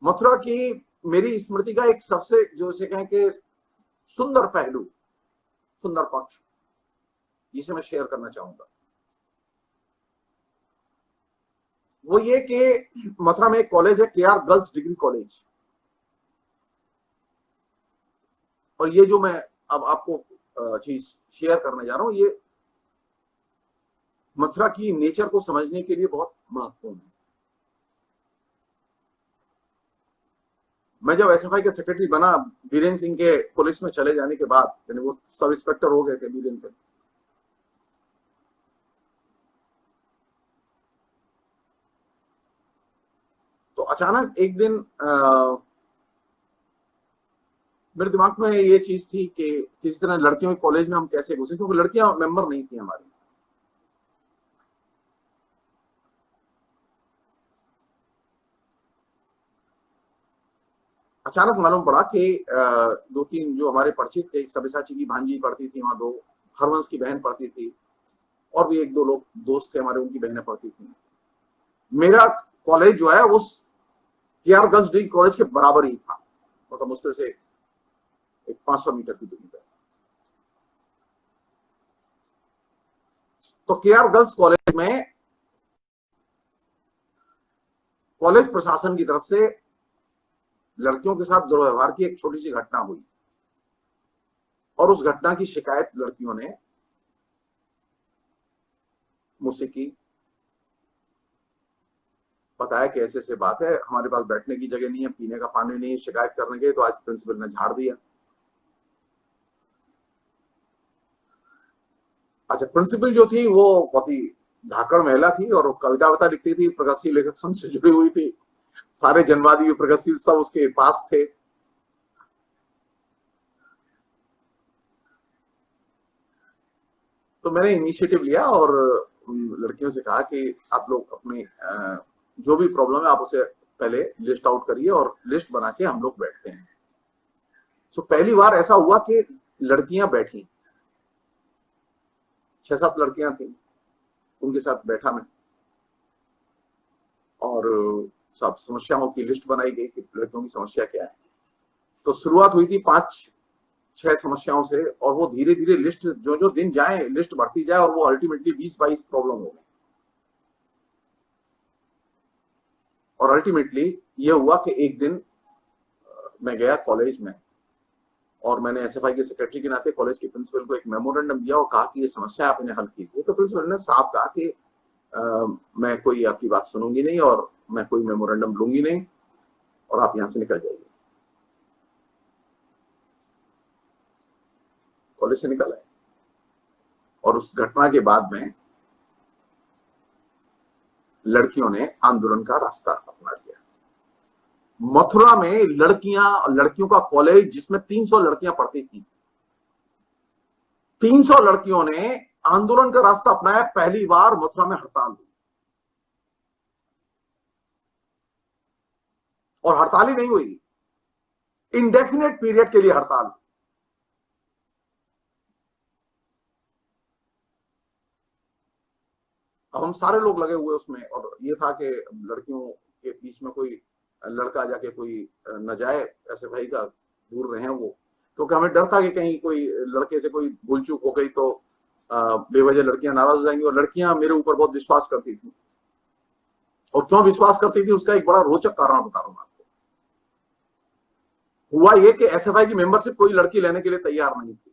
Speaker 2: मथुरा की मेरी स्मृति का एक सबसे जो इसे कहें कि सुंदर पहलू, सुंदर पक्ष, जिसे मैं शेयर करना चाहूंगा, वो ये कि मथुरा में एक कॉलेज है, केआर गर्ल्स डिग्री कॉलेज। और ये जो मैं अब आपको चीज शेयर करने जा रहा हूं, ये मथुरा की नेचर को समझने के लिए बहुत महत्वपूर्ण है। मैं जब एसएफआई के सेक्रेटरी बना बीरेन सिंह के पुलिस में चले जाने के बाद, यानी वो सब इंस्पेक्टर हो गए थे बीरेन सिंह, तो अचानक एक दिन मेरे दिमाग में ये चीज थी कि किसी तरह लड़कियों के कॉलेज में हम कैसे घुसे, क्योंकि लड़कियां मेंबर नहीं थी हमारी। अचानक मालूम पड़ा कि दो तीन जो हमारे परिचित थे, सब्यसाची की भांजी पढ़ती थी वहां, दो हरवंश की बहन पढ़ती थी, और भी एक दो लोग दोस्त थे हमारे, उनकी बहनें पढ़ती थी। मेरा कॉलेज जो है उस केआर गर्ल्स डिग्री कॉलेज के बराबर ही था, मतलब मुश्किल से एक 500 मीटर की दूरी पर। तो केआर गर्ल्स कॉलेज में कॉलेज प्रशासन की तरफ से लड़कियों के साथ दुर्व्यवहार की एक छोटी सी घटना हुई, और उस घटना की शिकायत लड़कियों ने मुझसे की। बताया कि ऐसे ऐसे बात है, हमारे पास बैठने की जगह नहीं है, पीने का पानी नहीं है, शिकायत करने गए तो आज प्रिंसिपल ने झाड़ दिया। अच्छा, प्रिंसिपल जो थी वो बहुत ही धाकड़ महिला थी, और कविता वविता लिखती थी, प्रगतिशील लेखक संघ से जुड़ी हुई थी, सारे जनवादी प्रगतिशील सब उसके पास थे। तो मैंने इनिशिएटिव लिया और लड़कियों से कहा कि आप लोग अपने जो भी प्रॉब्लम है आप उसे पहले लिस्ट आउट करिए, और लिस्ट बना के हम लोग बैठते हैं। तो पहली बार ऐसा हुआ कि लड़कियां बैठी, 6-7 लड़कियां थी, उनके साथ बैठा मैं, और सब समस्याओं की लिस्ट बनाई गई कि लड़कियों की समस्या क्या है। तो शुरुआत हुई थी 5-6 समस्याओं से, और वो धीरे धीरे लिस्ट जो जो दिन जाए लिस्ट बढ़ती जाए, और वो अल्टीमेटली 20-22 प्रॉब्लम हो गई। और अल्टीमेटली ये हुआ कि एक दिन मैं गया कॉलेज में, और मैंने एसएफआई के सेक्रेटरी के नाते कॉलेज के प्रिंसिपल को एक मेमोरेंडम दिया और कहा कि ये समस्या आपने हल की थी। तो प्रिंसिपल ने साफ कहा कि मैं कोई आपकी बात सुनूंगी नहीं, और मैं कोई मेमोरेंडम लूंगी नहीं, और आप यहां से निकल जाइए। कॉलेज से निकल आए, और उस घटना के बाद में लड़कियों ने आंदोलन का रास्ता अपना लिया। मथुरा में लड़कियों का कॉलेज जिसमें 300 लड़कियां पढ़ती थी, 300 लड़कियों ने आंदोलन का रास्ता अपनाया। पहली बार मथुरा में हड़ताल हुई, और हड़ताल ही नहीं हुई, इंडेफिनेट पीरियड के लिए हड़ताल। अब हम सारे लोग लगे हुए उसमें, और ये था कि लड़कियों के बीच में कोई लड़का जाके कोई न जाए, ऐसे भाई का दूर रहे वो, क्योंकि हमें डर था कि कहीं कोई लड़के से कोई भूल चूक हो गई तो बेवजह लड़कियां नाराज हो जाएंगी। और लड़कियां मेरे ऊपर बहुत विश्वास करती थी, और क्यों विश्वास करती थी उसका एक बड़ा रोचक कारण बता रहा हूं आपको। हुआ ये कि एसएफआई की मेंबरशिप कोई लड़की लेने के लिए तैयार नहीं थी।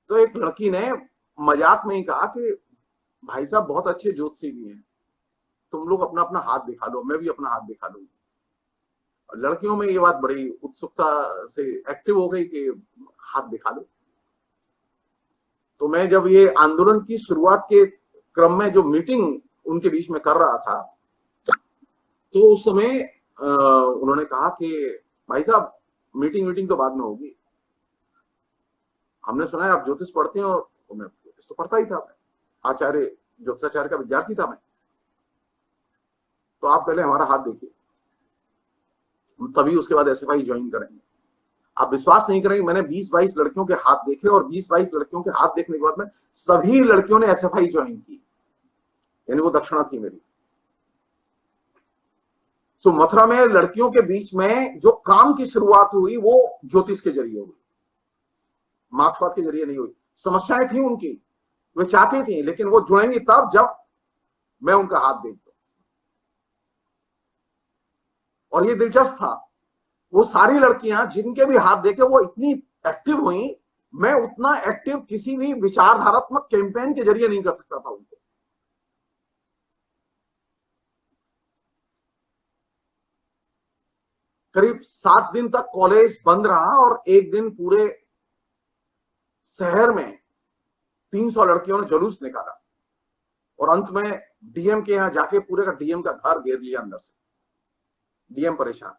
Speaker 2: तो एक लड़की ने मजाक में ही कहा कि भाई साहब बहुत अच्छे ज्योतिषी भी हैं, तुम लोग अपना अपना हाथ दिखा लो, मैं भी अपना हाथ दिखा लूंगी। लड़कियों में ये बात बड़ी उत्सुकता से एक्टिव हो गई कि हाथ दिखा दो। तो मैं जब ये आंदोलन की शुरुआत के क्रम में जो मीटिंग उनके बीच में कर रहा था, तो उस समय उन्होंने कहा कि भाई साहब मीटिंग तो बाद में होगी, हमने सुना है आप ज्योतिष पढ़ते हो, तो मैं ज्योतिष तो पढ़ता ही था, मैं आचार्य ज्योतिषाचार्य का विद्यार्थी था मैं। तो आप पहले हमारा हाथ देखिए, तभी उसके बाद एसएफआई ज्वाइन करेंगे। आप विश्वास नहीं करेंगे, मैंने 20-22 लड़कियों के हाथ देखे और 20-22 लड़कियों के हाथ देखने के बाद में सभी लड़कियों ने एसएफआई ज्वाइन की, यानी वो दक्षिणा थी मेरी। तो मथुरा में लड़कियों के बीच में जो काम की शुरुआत हुई वो ज्योतिष के जरिए हुई, मार्क्सवाद के जरिए नहीं हुई। समस्याएं थी उनकी, वे चाहती थी, लेकिन वो जुड़ेंगी तब जब मैं उनका हाथ देख दूं। और ये दिलचस्प था, वो सारी लड़कियां जिनके भी हाथ देखे वो इतनी एक्टिव हुई, मैं उतना एक्टिव किसी भी विचारधारात्मक कैंपेन के जरिए नहीं कर सकता था उनको। करीब 7 दिन तक कॉलेज बंद रहा और एक दिन पूरे शहर में 300 लड़कियों ने जुलूस निकाला और अंत में डीएम के यहां जाके पूरे का डीएम का घर घेर लिया अंदर से। डीएम परेशान।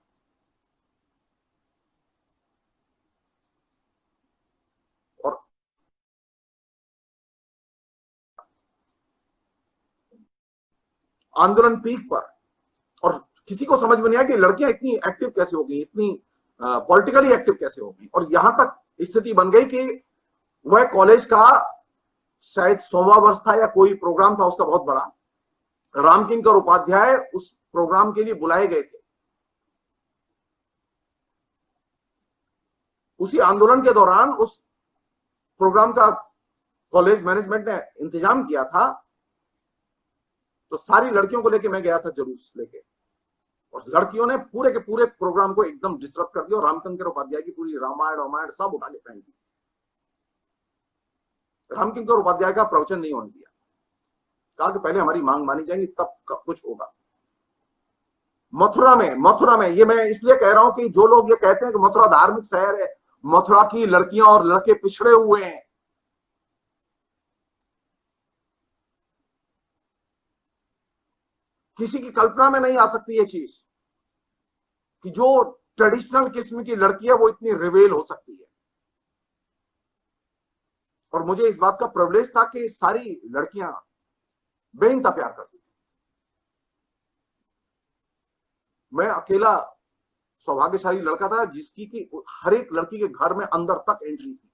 Speaker 2: और आंदोलन पीक पर, और किसी को समझ में नहीं आया कि लड़कियां इतनी एक्टिव कैसे हो गई, इतनी पॉलिटिकली एक्टिव कैसे हो गई। और यहां तक स्थिति बन गई कि वह कॉलेज का शायद 100वां वर्ष था या कोई प्रोग्राम था उसका बहुत बड़ा, रामकिंकर उपाध्याय उस प्रोग्राम के लिए बुलाए गए थे। उसी आंदोलन के दौरान उस प्रोग्राम का कॉलेज मैनेजमेंट ने इंतजाम किया था, तो सारी लड़कियों को लेके मैं गया था जुलूस लेके, और लड़कियों ने पूरे के पूरे प्रोग्राम को एकदम डिस्टर्ब कर दिया और रामकिंकर उपाध्याय की पूरी रामायण सब उठा के फेंक दी। रामकिंकर उपाध्याय का प्रवचन नहीं होने दिया, कहा कि पहले हमारी मांग मानी जाएगी तब कुछ होगा। मथुरा में ये मैं इसलिए कह रहा हूं कि जो लोग ये कहते हैं कि मथुरा धार्मिक शहर है, मथुरा की लड़कियां और लड़के पिछड़े हुए हैं, किसी की कल्पना में नहीं आ सकती ये चीज कि जो ट्रेडिशनल किस्म की लड़की है वो इतनी रिवेल हो सकती है। और मुझे इस बात का प्रिविलेज था कि सारी लड़कियां बेइंतहा प्यार करती थी। मैं अकेला सौभाग्यशाली लड़का था जिसकी की हर एक लड़की के घर में अंदर तक एंट्री थी।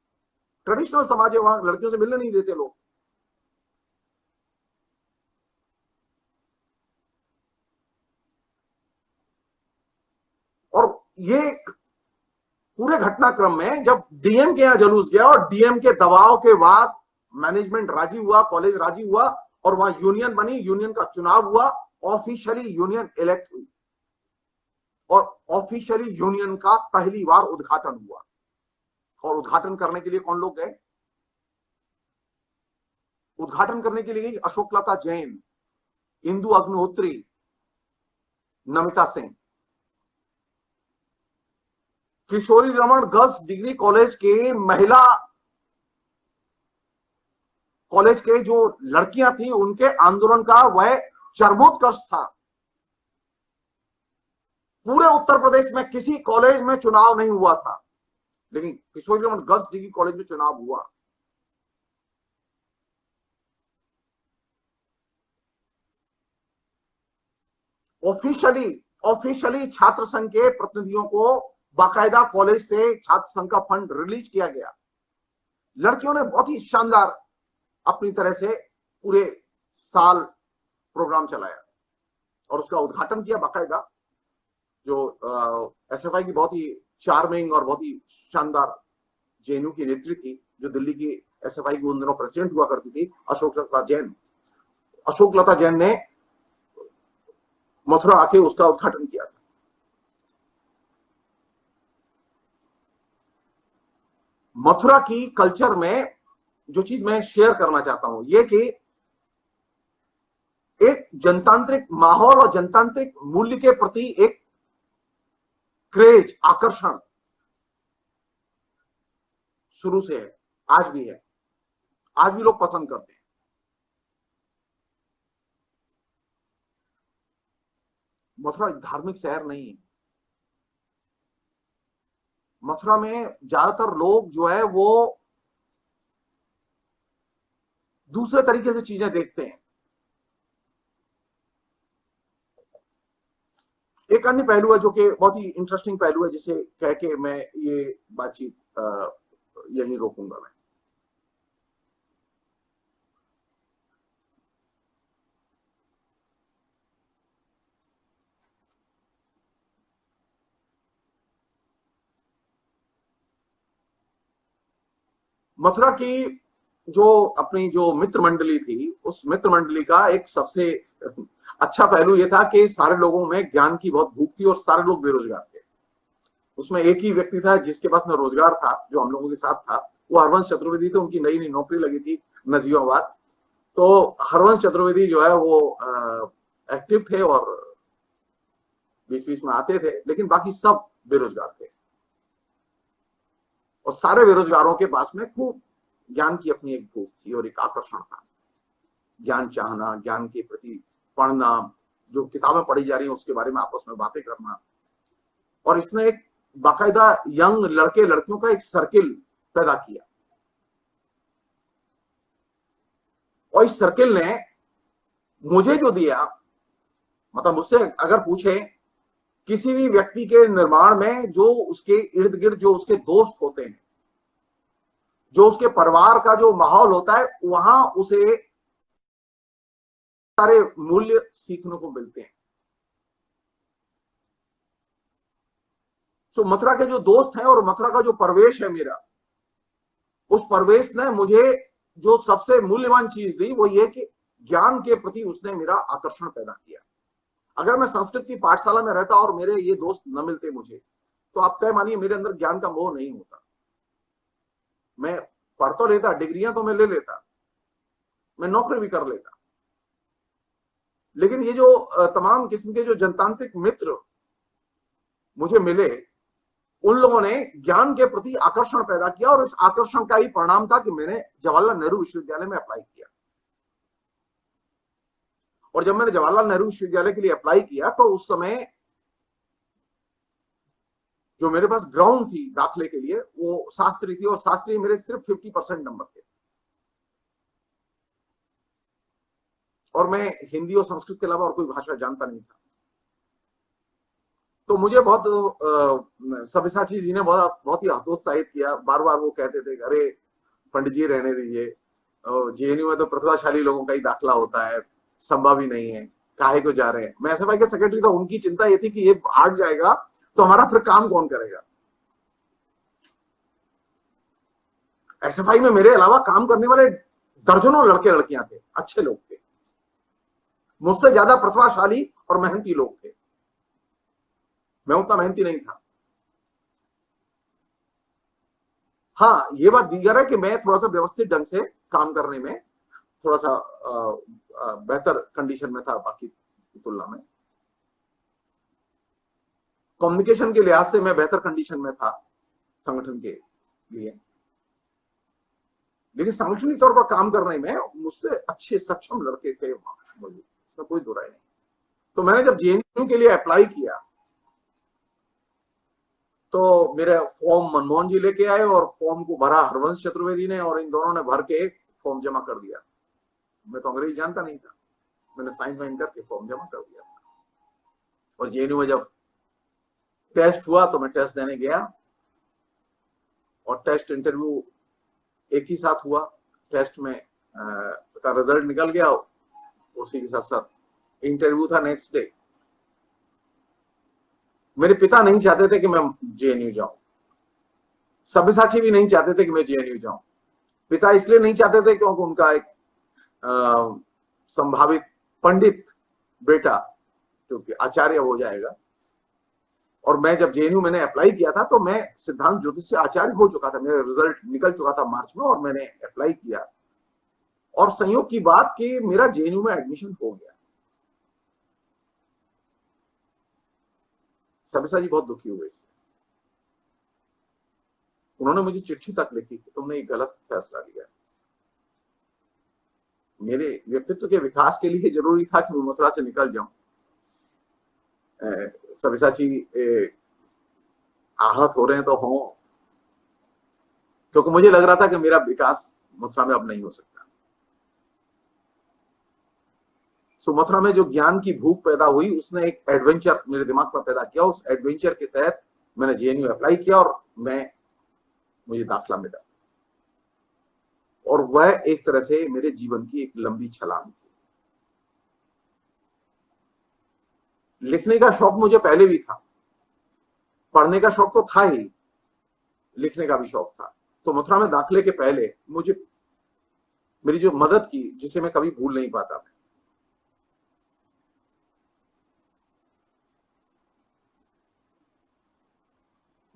Speaker 2: ट्रेडिशनल समाज है, वहां लड़कियों से मिलने नहीं देते लोग। और ये पूरे घटनाक्रम में जब डीएम के यहां जुलूस गया और डीएम के दबाव के बाद मैनेजमेंट राजी हुआ, कॉलेज राजी हुआ और वहां यूनियन बनी, यूनियन का चुनाव हुआ, ऑफिशियली यूनियन इलेक्ट हुई और ऑफिशियली यूनियन का पहली बार उद्घाटन हुआ। और उद्घाटन करने के लिए कौन लोग गए? उद्घाटन करने के लिए अशोकलता जैन, इंदु अग्निहोत्री, नमिता सिंह। किशोरी रमन गर्ल्स डिग्री कॉलेज के महिला कॉलेज के जो लड़कियां थी उनके आंदोलन का वह चरमोत्कर्ष था। पूरे उत्तर प्रदेश में किसी कॉलेज में चुनाव नहीं हुआ था, लेकिन किशोरी रमन गर्ल्स डिग्री कॉलेज में चुनाव हुआ। ऑफिशियली छात्र संघ के प्रतिनिधियों को बाकायदा कॉलेज से छात्र संघ का फंड रिलीज किया गया। लड़कियों ने बहुत ही शानदार अपनी तरह से पूरे साल प्रोग्राम चलाया और उसका उद्घाटन किया बाकायदा। जो एसएफआई की बहुत ही चार्मिंग और बहुत ही शानदार जेएनयू की नेत्री थी, जो दिल्ली की एसएफआई की उन दिनों प्रेसिडेंट हुआ करती थी, अशोकलता जैन ने मथुरा आके उसका उद्घाटन किया था। मथुरा की कल्चर में जो चीज मैं शेयर करना चाहता हूं ये कि एक जनतांत्रिक माहौल और जनतांत्रिक मूल्य के प्रति एक क्रेज, आकर्षण शुरू से है, आज भी है, आज भी लोग पसंद करते हैं। मथुरा एक धार्मिक शहर नहीं है। मथुरा में ज्यादातर लोग जो है वो दूसरे तरीके से चीजें देखते हैं। एक अन्य पहलू है जो कि बहुत ही इंटरेस्टिंग पहलू है, जिसे कह के मैं ये बातचीत यहीं रोकूंगा मैं। मथुरा की जो अपनी जो मित्र मंडली थी, उस मित्र मंडली का एक सबसे अच्छा पहलू ये था कि सारे लोगों में ज्ञान की बहुत भूख थी और सारे लोग बेरोजगार थे। उसमें एक ही व्यक्ति था जिसके पास में रोजगार था, जो हम लोगों के साथ था। वो हरवंश चतुर्वेदी थे, उनकी नई नई नौकरी लगी थी नजीबाबाद। तो हरवंश चतुर्वेदी जो है वो एक्टिव थे और बीच बीच में आते थे, लेकिन बाकी सब बेरोजगार थे। और सारे बेरोजगारों के पास में खूब ज्ञान की अपनी एक भूख थी और एक आकर्षण था, ज्ञान चाहना, ज्ञान के प्रति पढ़ना, जो किताबें पढ़ी जा रही हैं उसके बारे में आपस में बातें करना। और इसने एक बाकायदा यंग लड़के लड़कियों का एक सर्किल पैदा किया। और इस सर्किल ने मुझे जो दिया, मतलब मुझसे अगर पूछे किसी भी व्यक्ति के निर्माण में जो उसके इर्द गिर्द जो उसके दोस्त होते हैं, जो उसके परिवार का जो माहौल होता है, वहां उसे सारे मूल्य सीखने को मिलते हैं। तो मथुरा के जो दोस्त हैं और मथुरा का जो परिवेश है मेरा, उस परिवेश ने मुझे जो सबसे मूल्यवान चीज दी वो ये कि ज्ञान के प्रति उसने मेरा आकर्षण पैदा किया। अगर मैं संस्कृत की पाठशाला में रहता और मेरे ये दोस्त न मिलते मुझे, तो आप तय मानिए मेरे अंदर ज्ञान का मोह नहीं होता। मैं पढ़ तो लेता, डिग्रियां तो मैं ले लेता, मैं नौकरी भी कर लेता, लेकिन ये जो तमाम किस्म के जो जनतांत्रिक मित्र मुझे मिले, उन लोगों ने ज्ञान के प्रति आकर्षण पैदा किया। और इस आकर्षण का ही परिणाम था कि मैंने जवाहरलाल नेहरू विश्वविद्यालय में अप्लाई किया। और जब मैंने जवाहरलाल नेहरू विश्वविद्यालय के लिए अप्लाई किया, तो उस समय जो मेरे पास ग्राउंड थी दाखिले के लिए वो शास्त्री थी, और शास्त्री मेरे सिर्फ 50% नंबर थे। और मैं हिंदी और संस्कृत के अलावा और कोई भाषा जानता नहीं था। तो मुझे बहुत सब्यसाची जी ने बहुत ही हतोत्साहित किया। बार बार वो कहते थे, अरे पंडित जी रहने दीजिए, जेएनयू में तो प्रतिभाशाली लोगों का ही दाखिला होता है, संभव ही नहीं है, काहे को जा रहे हैं। मैं एसएफआई के सेक्रेटरी था, उनकी चिंता ये थी कि ये हट जाएगा तो हमारा फिर काम कौन करेगा। एसएफआई में मेरे अलावा काम करने वाले दर्जनों लड़के लड़कियां थे, अच्छे लोग थे, मुझसे ज्यादा प्रतिभाशाली और मेहनती लोग थे। मैं उतना मेहनती नहीं था। हाँ, ये बात दीगर है कि मैं थोड़ा सा व्यवस्थित ढंग से काम करने में थोड़ा सा बेहतर कंडीशन में था बाकी की तुलना में। कम्युनिकेशन के लिहाज से मैं बेहतर कंडीशन में था संगठन के लिए, लेकिन सांगठनिक तौर पर काम करने में मुझसे अच्छे सक्षम लड़के थे मौजूद, इसमें कोई दो राय नहीं। तो मैंने जब जेएनयू के लिए अप्लाई किया, तो मेरे फॉर्म मनमोहन जी लेके आए और फॉर्म को भरा हरवंश चतुर्वेदी ने, और इन दोनों ने भर के फॉर्म जमा कर दिया। मैं तो अंग्रेजी जानता नहीं था, मैंने साइन वाइन करके फॉर्म जमा कर दिया। और जेएनयू में जब टेस्ट हुआ तो मैं टेस्ट देने गया, और टेस्ट इंटरव्यू एक ही साथ हुआ। टेस्ट में का रिजल्ट निकल गया, उसी के साथ साथ इंटरव्यू था नेक्स्ट डे। मेरे पिता नहीं चाहते थे कि मैं जेएनयू जाऊं, सब्यसाची भी नहीं चाहते थे कि मैं जेएनयू जाऊं। पिता इसलिए नहीं चाहते थे क्योंकि उनका एक संभावित पंडित बेटा क्योंकि आचार्य हो जाएगा। और मैं जब जेएनयू मैंने अप्लाई किया था तो मैं सिद्धांत ज्योतिष से आचार्य हो चुका था, मेरा रिजल्ट निकल चुका था मार्च में, और मैंने अप्लाई किया। और संयोग की बात कि मेरा जेएनयू में एडमिशन हो गया। सब्यसाची बहुत दुखी हुए इससे। उन्होंने मुझे चिट्ठी तक लिखी कि तुमने एक गलत फैसला लिया। मेरे व्यक्तित्व के विकास के लिए जरूरी था कि मैं मथुरा से निकल जाऊं। सब्यसाची आहत हो रहे हैं तो हो, क्योंकि मुझे लग रहा था कि मेरा विकास मथुरा में अब नहीं हो सकता। सो मथुरा में जो ज्ञान की भूख पैदा हुई, उसने एक एडवेंचर मेरे दिमाग में पैदा किया। उस एडवेंचर के तहत मैंने जेएनयू अप्लाई किया और मुझे दाखला मिला। और वह एक तरह से मेरे जीवन की एक लंबी छलांग थी। लिखने का शौक मुझे पहले भी था, पढ़ने का शौक तो था ही, लिखने का भी शौक था। तो मथुरा में दाखले के पहले मुझे मेरी जो मदद की, जिसे मैं कभी भूल नहीं पाता,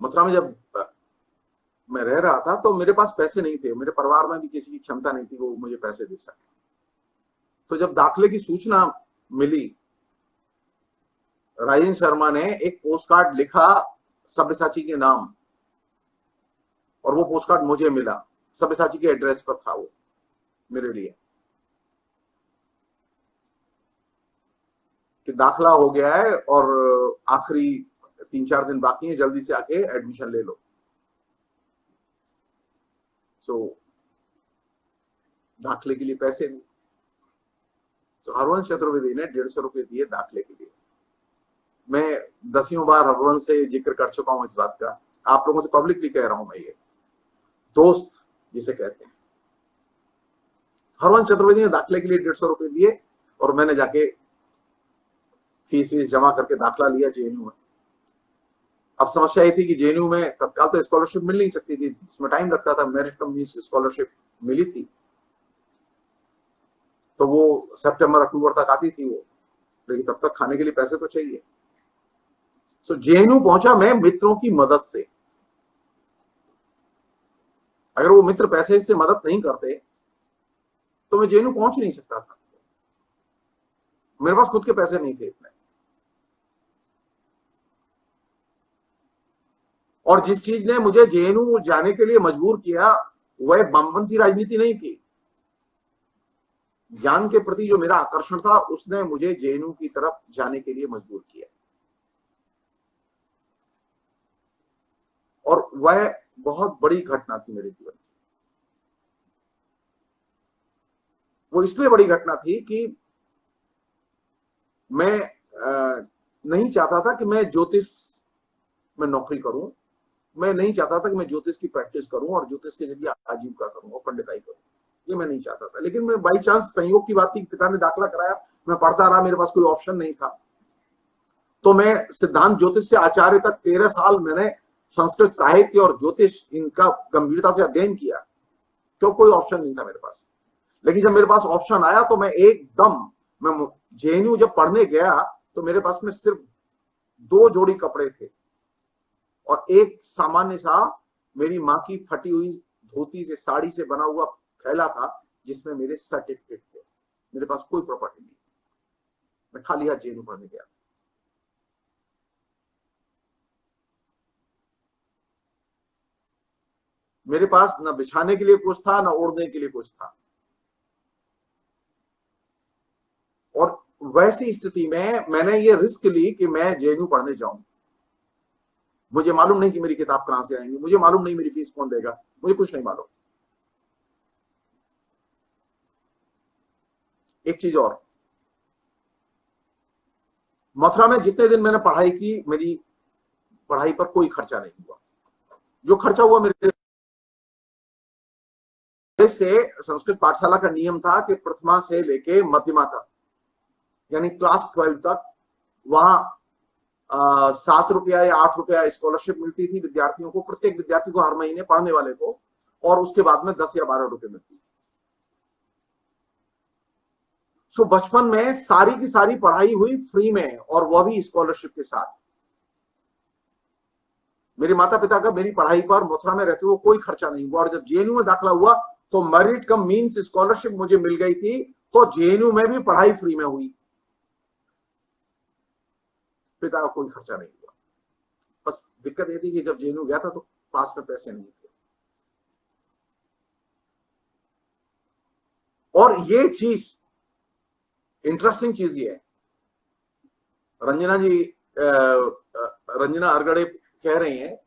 Speaker 2: मथुरा में जब मैं रह रहा था तो मेरे पास पैसे नहीं थे, मेरे परिवार में भी किसी की क्षमता नहीं थी वो मुझे पैसे दे सके। तो जब दाखले की सूचना मिली, राजेंद्र शर्मा ने एक पोस्ट कार्ड लिखा सब्यसाची के नाम, और वो पोस्ट कार्ड मुझे मिला। सब्यसाची के एड्रेस पर था वो मेरे लिए, कि दाखला हो गया है और आखिरी 3-4 दिन बाकी है, जल्दी से आके एडमिशन ले लो। सो दाखले के लिए पैसे नहीं, तो हरवंश चतुर्वेदी ने 150 रुपए दिए दाखले के लिए। मैं 10वीं बार हरवंश से जिक्र कर चुका हूं इस बात का, आप लोगों से पब्लिकली कह रहा हूं मैं, ये दोस्त जिसे कहते हैं। हरवंश चतुर्वेदी ने दाखले के लिए 150 रुपए दिए और मैंने जाके फीस जमा करके दाखला लिया जेएनयू में। अब समस्या ये थी कि जेएनयू में तत्काल तो स्कॉलरशिप मिल नहीं सकती थी, उसमें टाइम लगता था। मेरिट कम मींस स्कॉलरशिप मिली थी तो वो सितंबर अक्टूबर तक आती थी वो, लेकिन तब तक खाने के लिए पैसे तो चाहिए। सो जेएनयू पहुंचा मैं मित्रों की मदद से। अगर वो मित्र पैसे से मदद नहीं करते तो मैं जेएनयू पहुंच नहीं सकता था। मेरे पास खुद के पैसे नहीं थे इतने। और जिस चीज ने मुझे जेएनयू जाने के लिए मजबूर किया वह वामपंथी राजनीति नहीं थी। ज्ञान के प्रति जो मेरा आकर्षण था उसने मुझे जेएनयू की तरफ जाने के लिए मजबूर किया। और वह बहुत बड़ी घटना थी मेरे जीवन की। वो इसलिए बड़ी घटना थी कि मैं नहीं चाहता था कि मैं ज्योतिष में नौकरी करूं, मैं नहीं चाहता था कि मैं ज्योतिष की प्रैक्टिस करूं और ज्योतिष के जरिए आजीविका करूं और पंडिताई करूं, ये मैं नहीं चाहता था। लेकिन मैं बाई चांस संयोग की बात थी, पिता ने दाखला कराया, मैं पढ़ता रहा, मेरे पास कोई ऑप्शन नहीं था। तो मैं सिद्धांत ज्योतिष से आचार्य तक 13 साल मैंने संस्कृत साहित्य और ज्योतिष इनका गंभीरता से अध्ययन किया, क्यों कोई ऑप्शन नहीं था मेरे पास। लेकिन जब मेरे पास ऑप्शन आया तो मैं जेएनयू जब पढ़ने गया तो मेरे पास में सिर्फ 2 जोड़ी कपड़े थे और एक सामान्य सा मेरी माँ की फटी हुई धोती से, साड़ी से बना हुआ थैला था जिसमें मेरे सर्टिफिकेट थे। मेरे पास कोई प्रॉपर्टी नहीं, मैं खाली हाथ जेएनयू पढ़ने गया। मेरे पास न बिछाने के लिए कुछ था, न ओढ़ने के लिए कुछ था। और वैसी स्थिति में मैंने ये रिस्क ली कि मैं जेएनयू पढ़ने जाऊं। मुझे मालूम नहीं कि मेरी किताब कहां से आएंगी, मुझे मालूम नहीं मेरी फीस कौन देगा, मुझे कुछ नहीं मालूम। एक चीज और, मथुरा में जितने दिन मैंने पढ़ाई की, मेरी पढ़ाई पर कोई खर्चा नहीं हुआ। जो खर्चा हुआ मेरे से, संस्कृत पाठशाला का नियम था कि प्रथमा से लेके मध्यमा तक, यानी क्लास 12 तक, वहां 7 रुपया या 8 रुपया स्कॉलरशिप मिलती थी विद्यार्थियों को, प्रत्येक विद्यार्थी को हर महीने पढ़ने वाले को, और उसके बाद में 10 या 12 रुपए मिलती। सो बचपन में सारी की सारी पढ़ाई हुई फ्री में, और वह भी स्कॉलरशिप के साथ। मेरे माता पिता का मेरी पढ़ाई पर मथुरा में रहते हुए कोई खर्चा नहीं हुआ। और जब जेएनयू में दाखला हुआ तो मेरिट कम मींस स्कॉलरशिप मुझे मिल गई थी, तो जेएनयू में भी पढ़ाई फ्री में हुई, पिता का कोई खर्चा नहीं हुआ। बस दिक्कत ये थी कि जब जेएनयू गया था तो पास में पैसे नहीं थे। और ये चीज, इंटरेस्टिंग चीज ये है, रंजना अरगड़े कह रही हैं,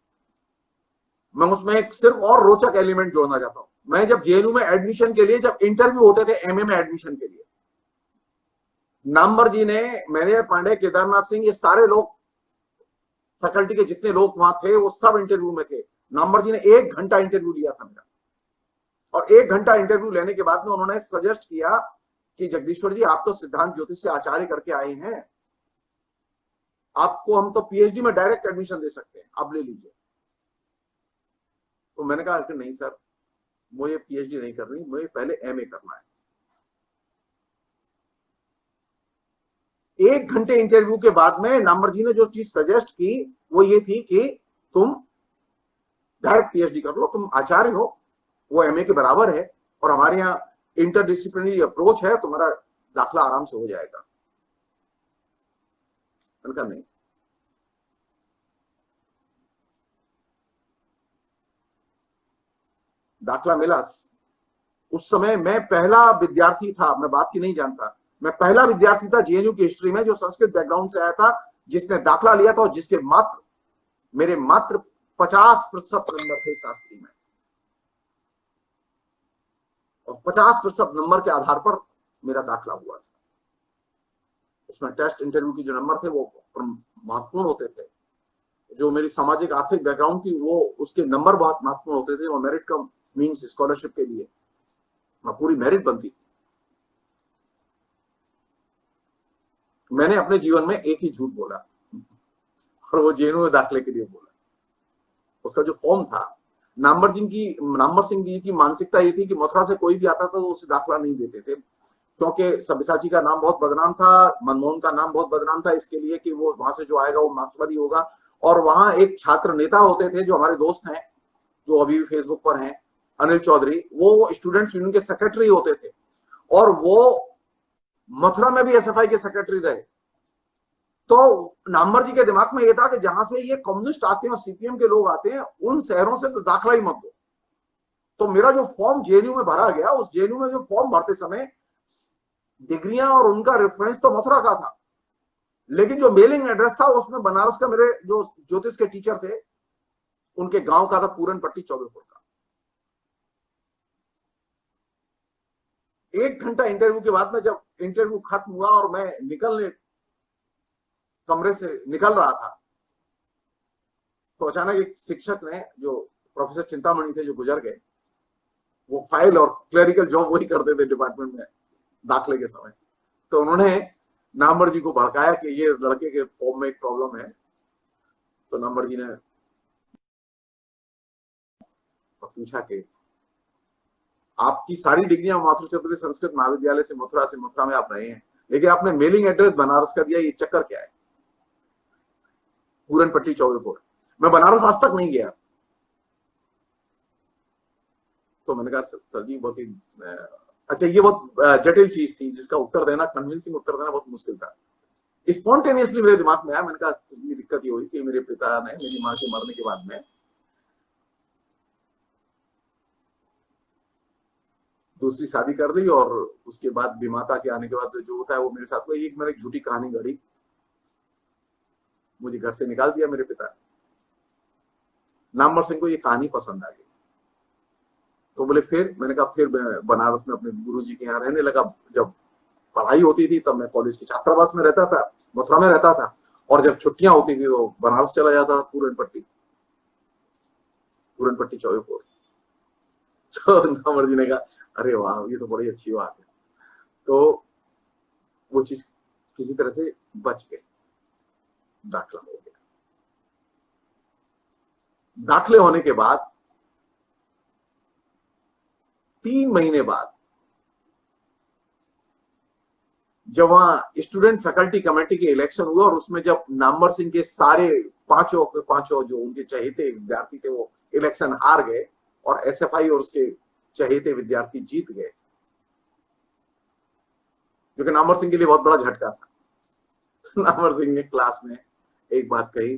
Speaker 2: मैं उसमें एक सिर्फ और रोचक एलिमेंट जोड़ना चाहता हूं। मैं जब जेएनयू में एडमिशन के लिए, जब इंटरव्यू होते थे एमए में एडमिशन के लिए, नामवर जी ने, मैनेजर पांडे, केदारनाथ सिंह, ये सारे लोग, फैकल्टी के जितने लोग वहां थे वो सब इंटरव्यू में थे। नामवर जी ने 1 घंटा इंटरव्यू लिया था मेरा, और 1 घंटा इंटरव्यू लेने के बाद में उन्होंने सजेस्ट किया कि जगदीश्वर जी, आप तो सिद्धांत ज्योतिष से आचार्य करके आए हैं, आपको हम तो पीएचडी में डायरेक्ट एडमिशन दे सकते हैं, आप ले लीजिए। तो मैंने कहा कि नहीं सर, मुझे पीएचडी नहीं करनी, मुझे पहले एमए करना है। 1 घंटे इंटरव्यू के बाद में नामवर जी ने जो चीज सजेस्ट की वो ये थी कि तुम डायरेक्ट पीएचडी कर लो, तुम आचार्य हो, वो एमए के बराबर है, और हमारे यहाँ इंटरडिसिप्लिनरी अप्रोच है, तुम्हारा दाखला आराम से हो जाएगा। मैंने कहा नहीं, दाखला मिला। उस समय मैं पहला विद्यार्थी था, मैं बात की नहीं जानता, मैं पहला विद्यार्थी था जेएनयू की हिस्ट्री में जो संस्कृत बैकग्राउंड से आया था, जिसने दाखला लिया था, और जिसके मेरे मात्र 50% नंबर थे शास्त्री में, और 50% नंबर के आधार पर मेरा दाखला हुआ था। उसमें टेस्ट इंटरव्यू की जो नंबर थे वो महत्वपूर्ण होते थे, जो मेरी सामाजिक आर्थिक बैकग्राउंड थी वो उसके नंबर बहुत महत्वपूर्ण होते थे, और मेरिट का मीन्स स्कॉलरशिप के लिए पूरी मेरिट बनती थी। मैंने अपने जीवन में एक ही झूठ बोला, और वो जेएनयू में दाखले के लिए बोला। उसका जो फॉर्म था, नामवर सिंह जी की मानसिकता ये थी कि मथुरा से कोई भी आता था तो उसे दाखला नहीं देते थे, क्योंकि सब्यसाची का नाम बहुत बदनाम था, मनमोहन का नाम बहुत बदनाम था, इसके लिए कि वो वहां से जो आएगा वो मार्क्सवादी होगा। और वहां एक छात्र नेता होते थे जो हमारे दोस्त हैं, जो अभी भी फेसबुक पर हैं, अनिल चौधरी, वो स्टूडेंट्स यूनियन के सेक्रेटरी होते थे, और वो मथुरा में भी एसएफआई के सेक्रेटरी रहे। तो नामवर जी के दिमाग में ये था कि जहां से ये कम्युनिस्ट आते हैं और सीपीएम के लोग आते हैं, उन शहरों से तो दाखला ही मत दो। तो मेरा जो फॉर्म जेएनयू में भरा गया, उस जेएनयू में जो फॉर्म भरते समय डिग्रियां और उनका रेफरेंस तो मथुरा का था, लेकिन जो मेलिंग एड्रेस था उसमें बनारस का, मेरे जो ज्योतिष के टीचर थे उनके गांव का था, पूरनपट्टी चौबेपुर का। 1 घंटा इंटरव्यू के बाद में जब इंटरव्यू खत्म हुआ और मैं कमरे से निकल रहा था, तो अचानक एक शिक्षक ने, जो प्रोफेसर चिंतामणि थे जो गुजर गए, वो फाइल और क्लरिकल जॉब वही करते थे डिपार्टमेंट में दाखले के समय, तो उन्होंने नामवर जी को भड़काया कि ये लड़के के फॉर्म में एक प्रॉब्लम है। तो नामवर जी ने पूछा कि आपकी सारी डिग्रियां माथुर चतुर्वेदी संस्कृत महाविद्यालय से मथुरा में आप रहे हैं, लेकिन आपने मेलिंग एड्रेस बनारस का दिया, ये चक्कर क्या है? पूरनपट्टी चौबेपुर। मैं बनारस आज तक नहीं गया। तो मैंने कहा सर जी, बहुत ही अच्छा, ये बहुत जटिल चीज थी जिसका उत्तर देना, कन्विंसिंग उत्तर देना बहुत मुश्किल था। स्पॉन्टेनियसली मेरे दिमाग में आया, मैंने कहा ये दिक्कत ये हुई कि मेरे पिता ने मेरी माँ के मरने के बाद में दूसरी शादी कर ली, और उसके बाद विमाता के आने के बाद जो होता है वो मेरे साथ हुआ। एक मैंने झूठी कहानी गढ़ी, मुझे घर से निकाल दिया मेरे पिता ने। नामवर सिंह को ये कहानी पसंद आ गई, तो बोले फिर, मैंने कहा फिर मैं बनारस में अपने गुरुजी के यहाँ रहने लगा। जब पढ़ाई होती थी तब मैं कॉलेज के छात्रावास में रहता था, मथुरा में रहता था, और जब छुट्टियां होती थी तो बनारस चला जाता था, पूरनपट्टी चौबेपुर। तो नामवर जी ने कहा अरे वाह, ये तो बड़ी अच्छी बात है। तो वो चीज किसी तरह से बच गई, दाखला हो गया। दाखले होने के बाद 3 महीने बाद जब वहां स्टूडेंट फैकल्टी कमेटी के इलेक्शन हुआ, और उसमें जब नामवर सिंह के सारे पांचों जो उनके चहेते विद्यार्थी थे वो इलेक्शन हार गए, और एसएफआई और उसके चहेते विद्यार्थी जीत गए, जो कि नामवर सिंह के लिए बहुत बड़ा झटका था। तो नामवर सिंह ने क्लास में एक बात कही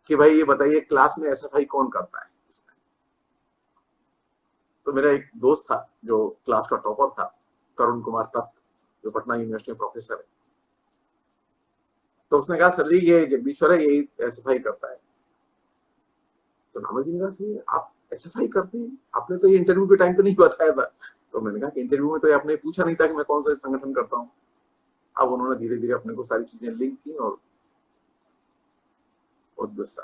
Speaker 2: कि भाई ये बताइए, क्लास में एसएफआई कौन करता है? तो मेरा एक दोस्त था जो क्लास का टॉपर था, करुण कुमार तख्त, जो पटना यूनिवर्सिटी में प्रोफेसर है। तो उसने कहा सर जी, ये जगदीश्वर है, यही एसएफआई करता है। तो नामवर जी ने कहा कि आप एसएफआई करते हैं, आपने तो ये इंटरव्यू के टाइम पे नहीं बताया था। तो मैंने कहा कि इंटरव्यू में तो आपने पूछा नहीं था कि मैं कौन सा संगठन करता हूँ, अब उन्होंने धीरे धीरे अपने को सारी चीजें लिंक की और गुस्सा।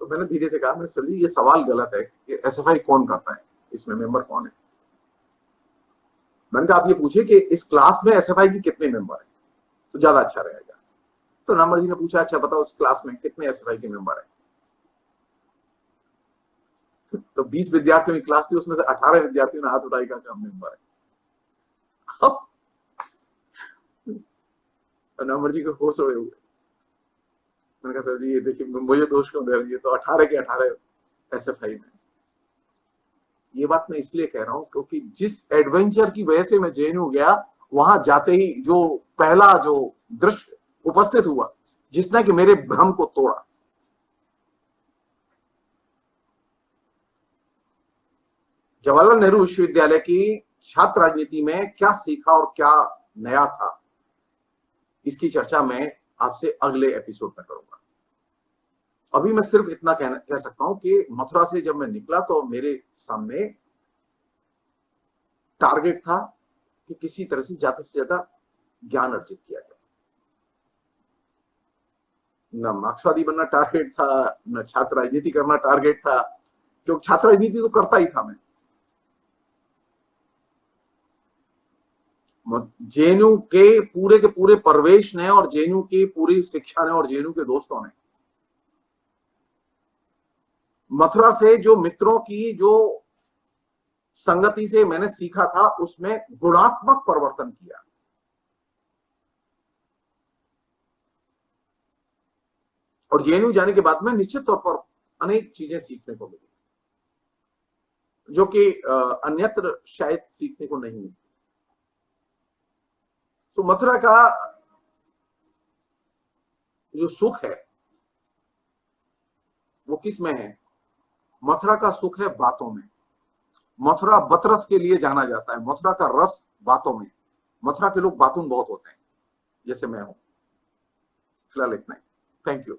Speaker 2: तो मैंने धीरे से कहा, मैं सर जी ये सवाल गलत है कि एसएफआई कौन करता है, इसमें मेंबर कौन है। मैंने कहा आप ये पूछिए कि इस क्लास में एसएफआई के कितने मेंबर हैं तो ज्यादा अच्छा रहेगा। तो नामर जी ने पूछा अच्छा बताओ इस क्लास में कितने एसएफआई के मेंबर हैं। तो 20 विद्यार्थियों की क्लास थी, उसमें से 18 विद्यार्थियों ने हाथ उठाई का हम मेंबर है। नामर जी को होश हुए। मैंने कहा सर जी ये देखिए मुझे दोष क्यों दे रही है, तो 18 के 18 एसएफआई में। ये बात मैं इसलिए कह रहा हूं क्योंकि जिस एडवेंचर की वजह से मैं जेएनयू गया, वहां जाते ही जो पहला जो दृश्य उपस्थित हुआ जिसने कि मेरे भ्रम को तोड़ा, जवाहरलाल नेहरू विश्वविद्यालय की छात्र राजनीति में क्या सीखा और क्या नया था, इसकी चर्चा मैं आपसे अगले एपिसोड में करूंगा। अभी मैं सिर्फ इतना कह सकता हूं कि मथुरा से जब मैं निकला तो मेरे सामने टारगेट था कि किसी तरह से ज्यादा ज्ञान अर्जित किया जाए। न मार्क्सवादी बनना टारगेट था, न छात्र राजनीति करना टारगेट था, क्योंकि छात्र राजनीति तो करता ही था मैं। जेएनयू के पूरे परवेश ने और जेएनयू की पूरी शिक्षा ने और जेएनयू के दोस्तों ने मथुरा से जो मित्रों की जो संगति से मैंने सीखा था उसमें गुणात्मक परिवर्तन किया। और जेएनयू जाने के बाद में निश्चित तौर पर अनेक चीजें सीखने को मिली जो कि अन्यत्र शायद सीखने को नहीं मिली। तो मथुरा का जो सुख है वो किस में है? मथुरा का सुख है बातों में। मथुरा बतरस के लिए जाना जाता है, मथुरा का रस बातों में। मथुरा के लोग बातून बहुत होते हैं, जैसे मैं हूं। फिलहाल इतना ही। Thank you.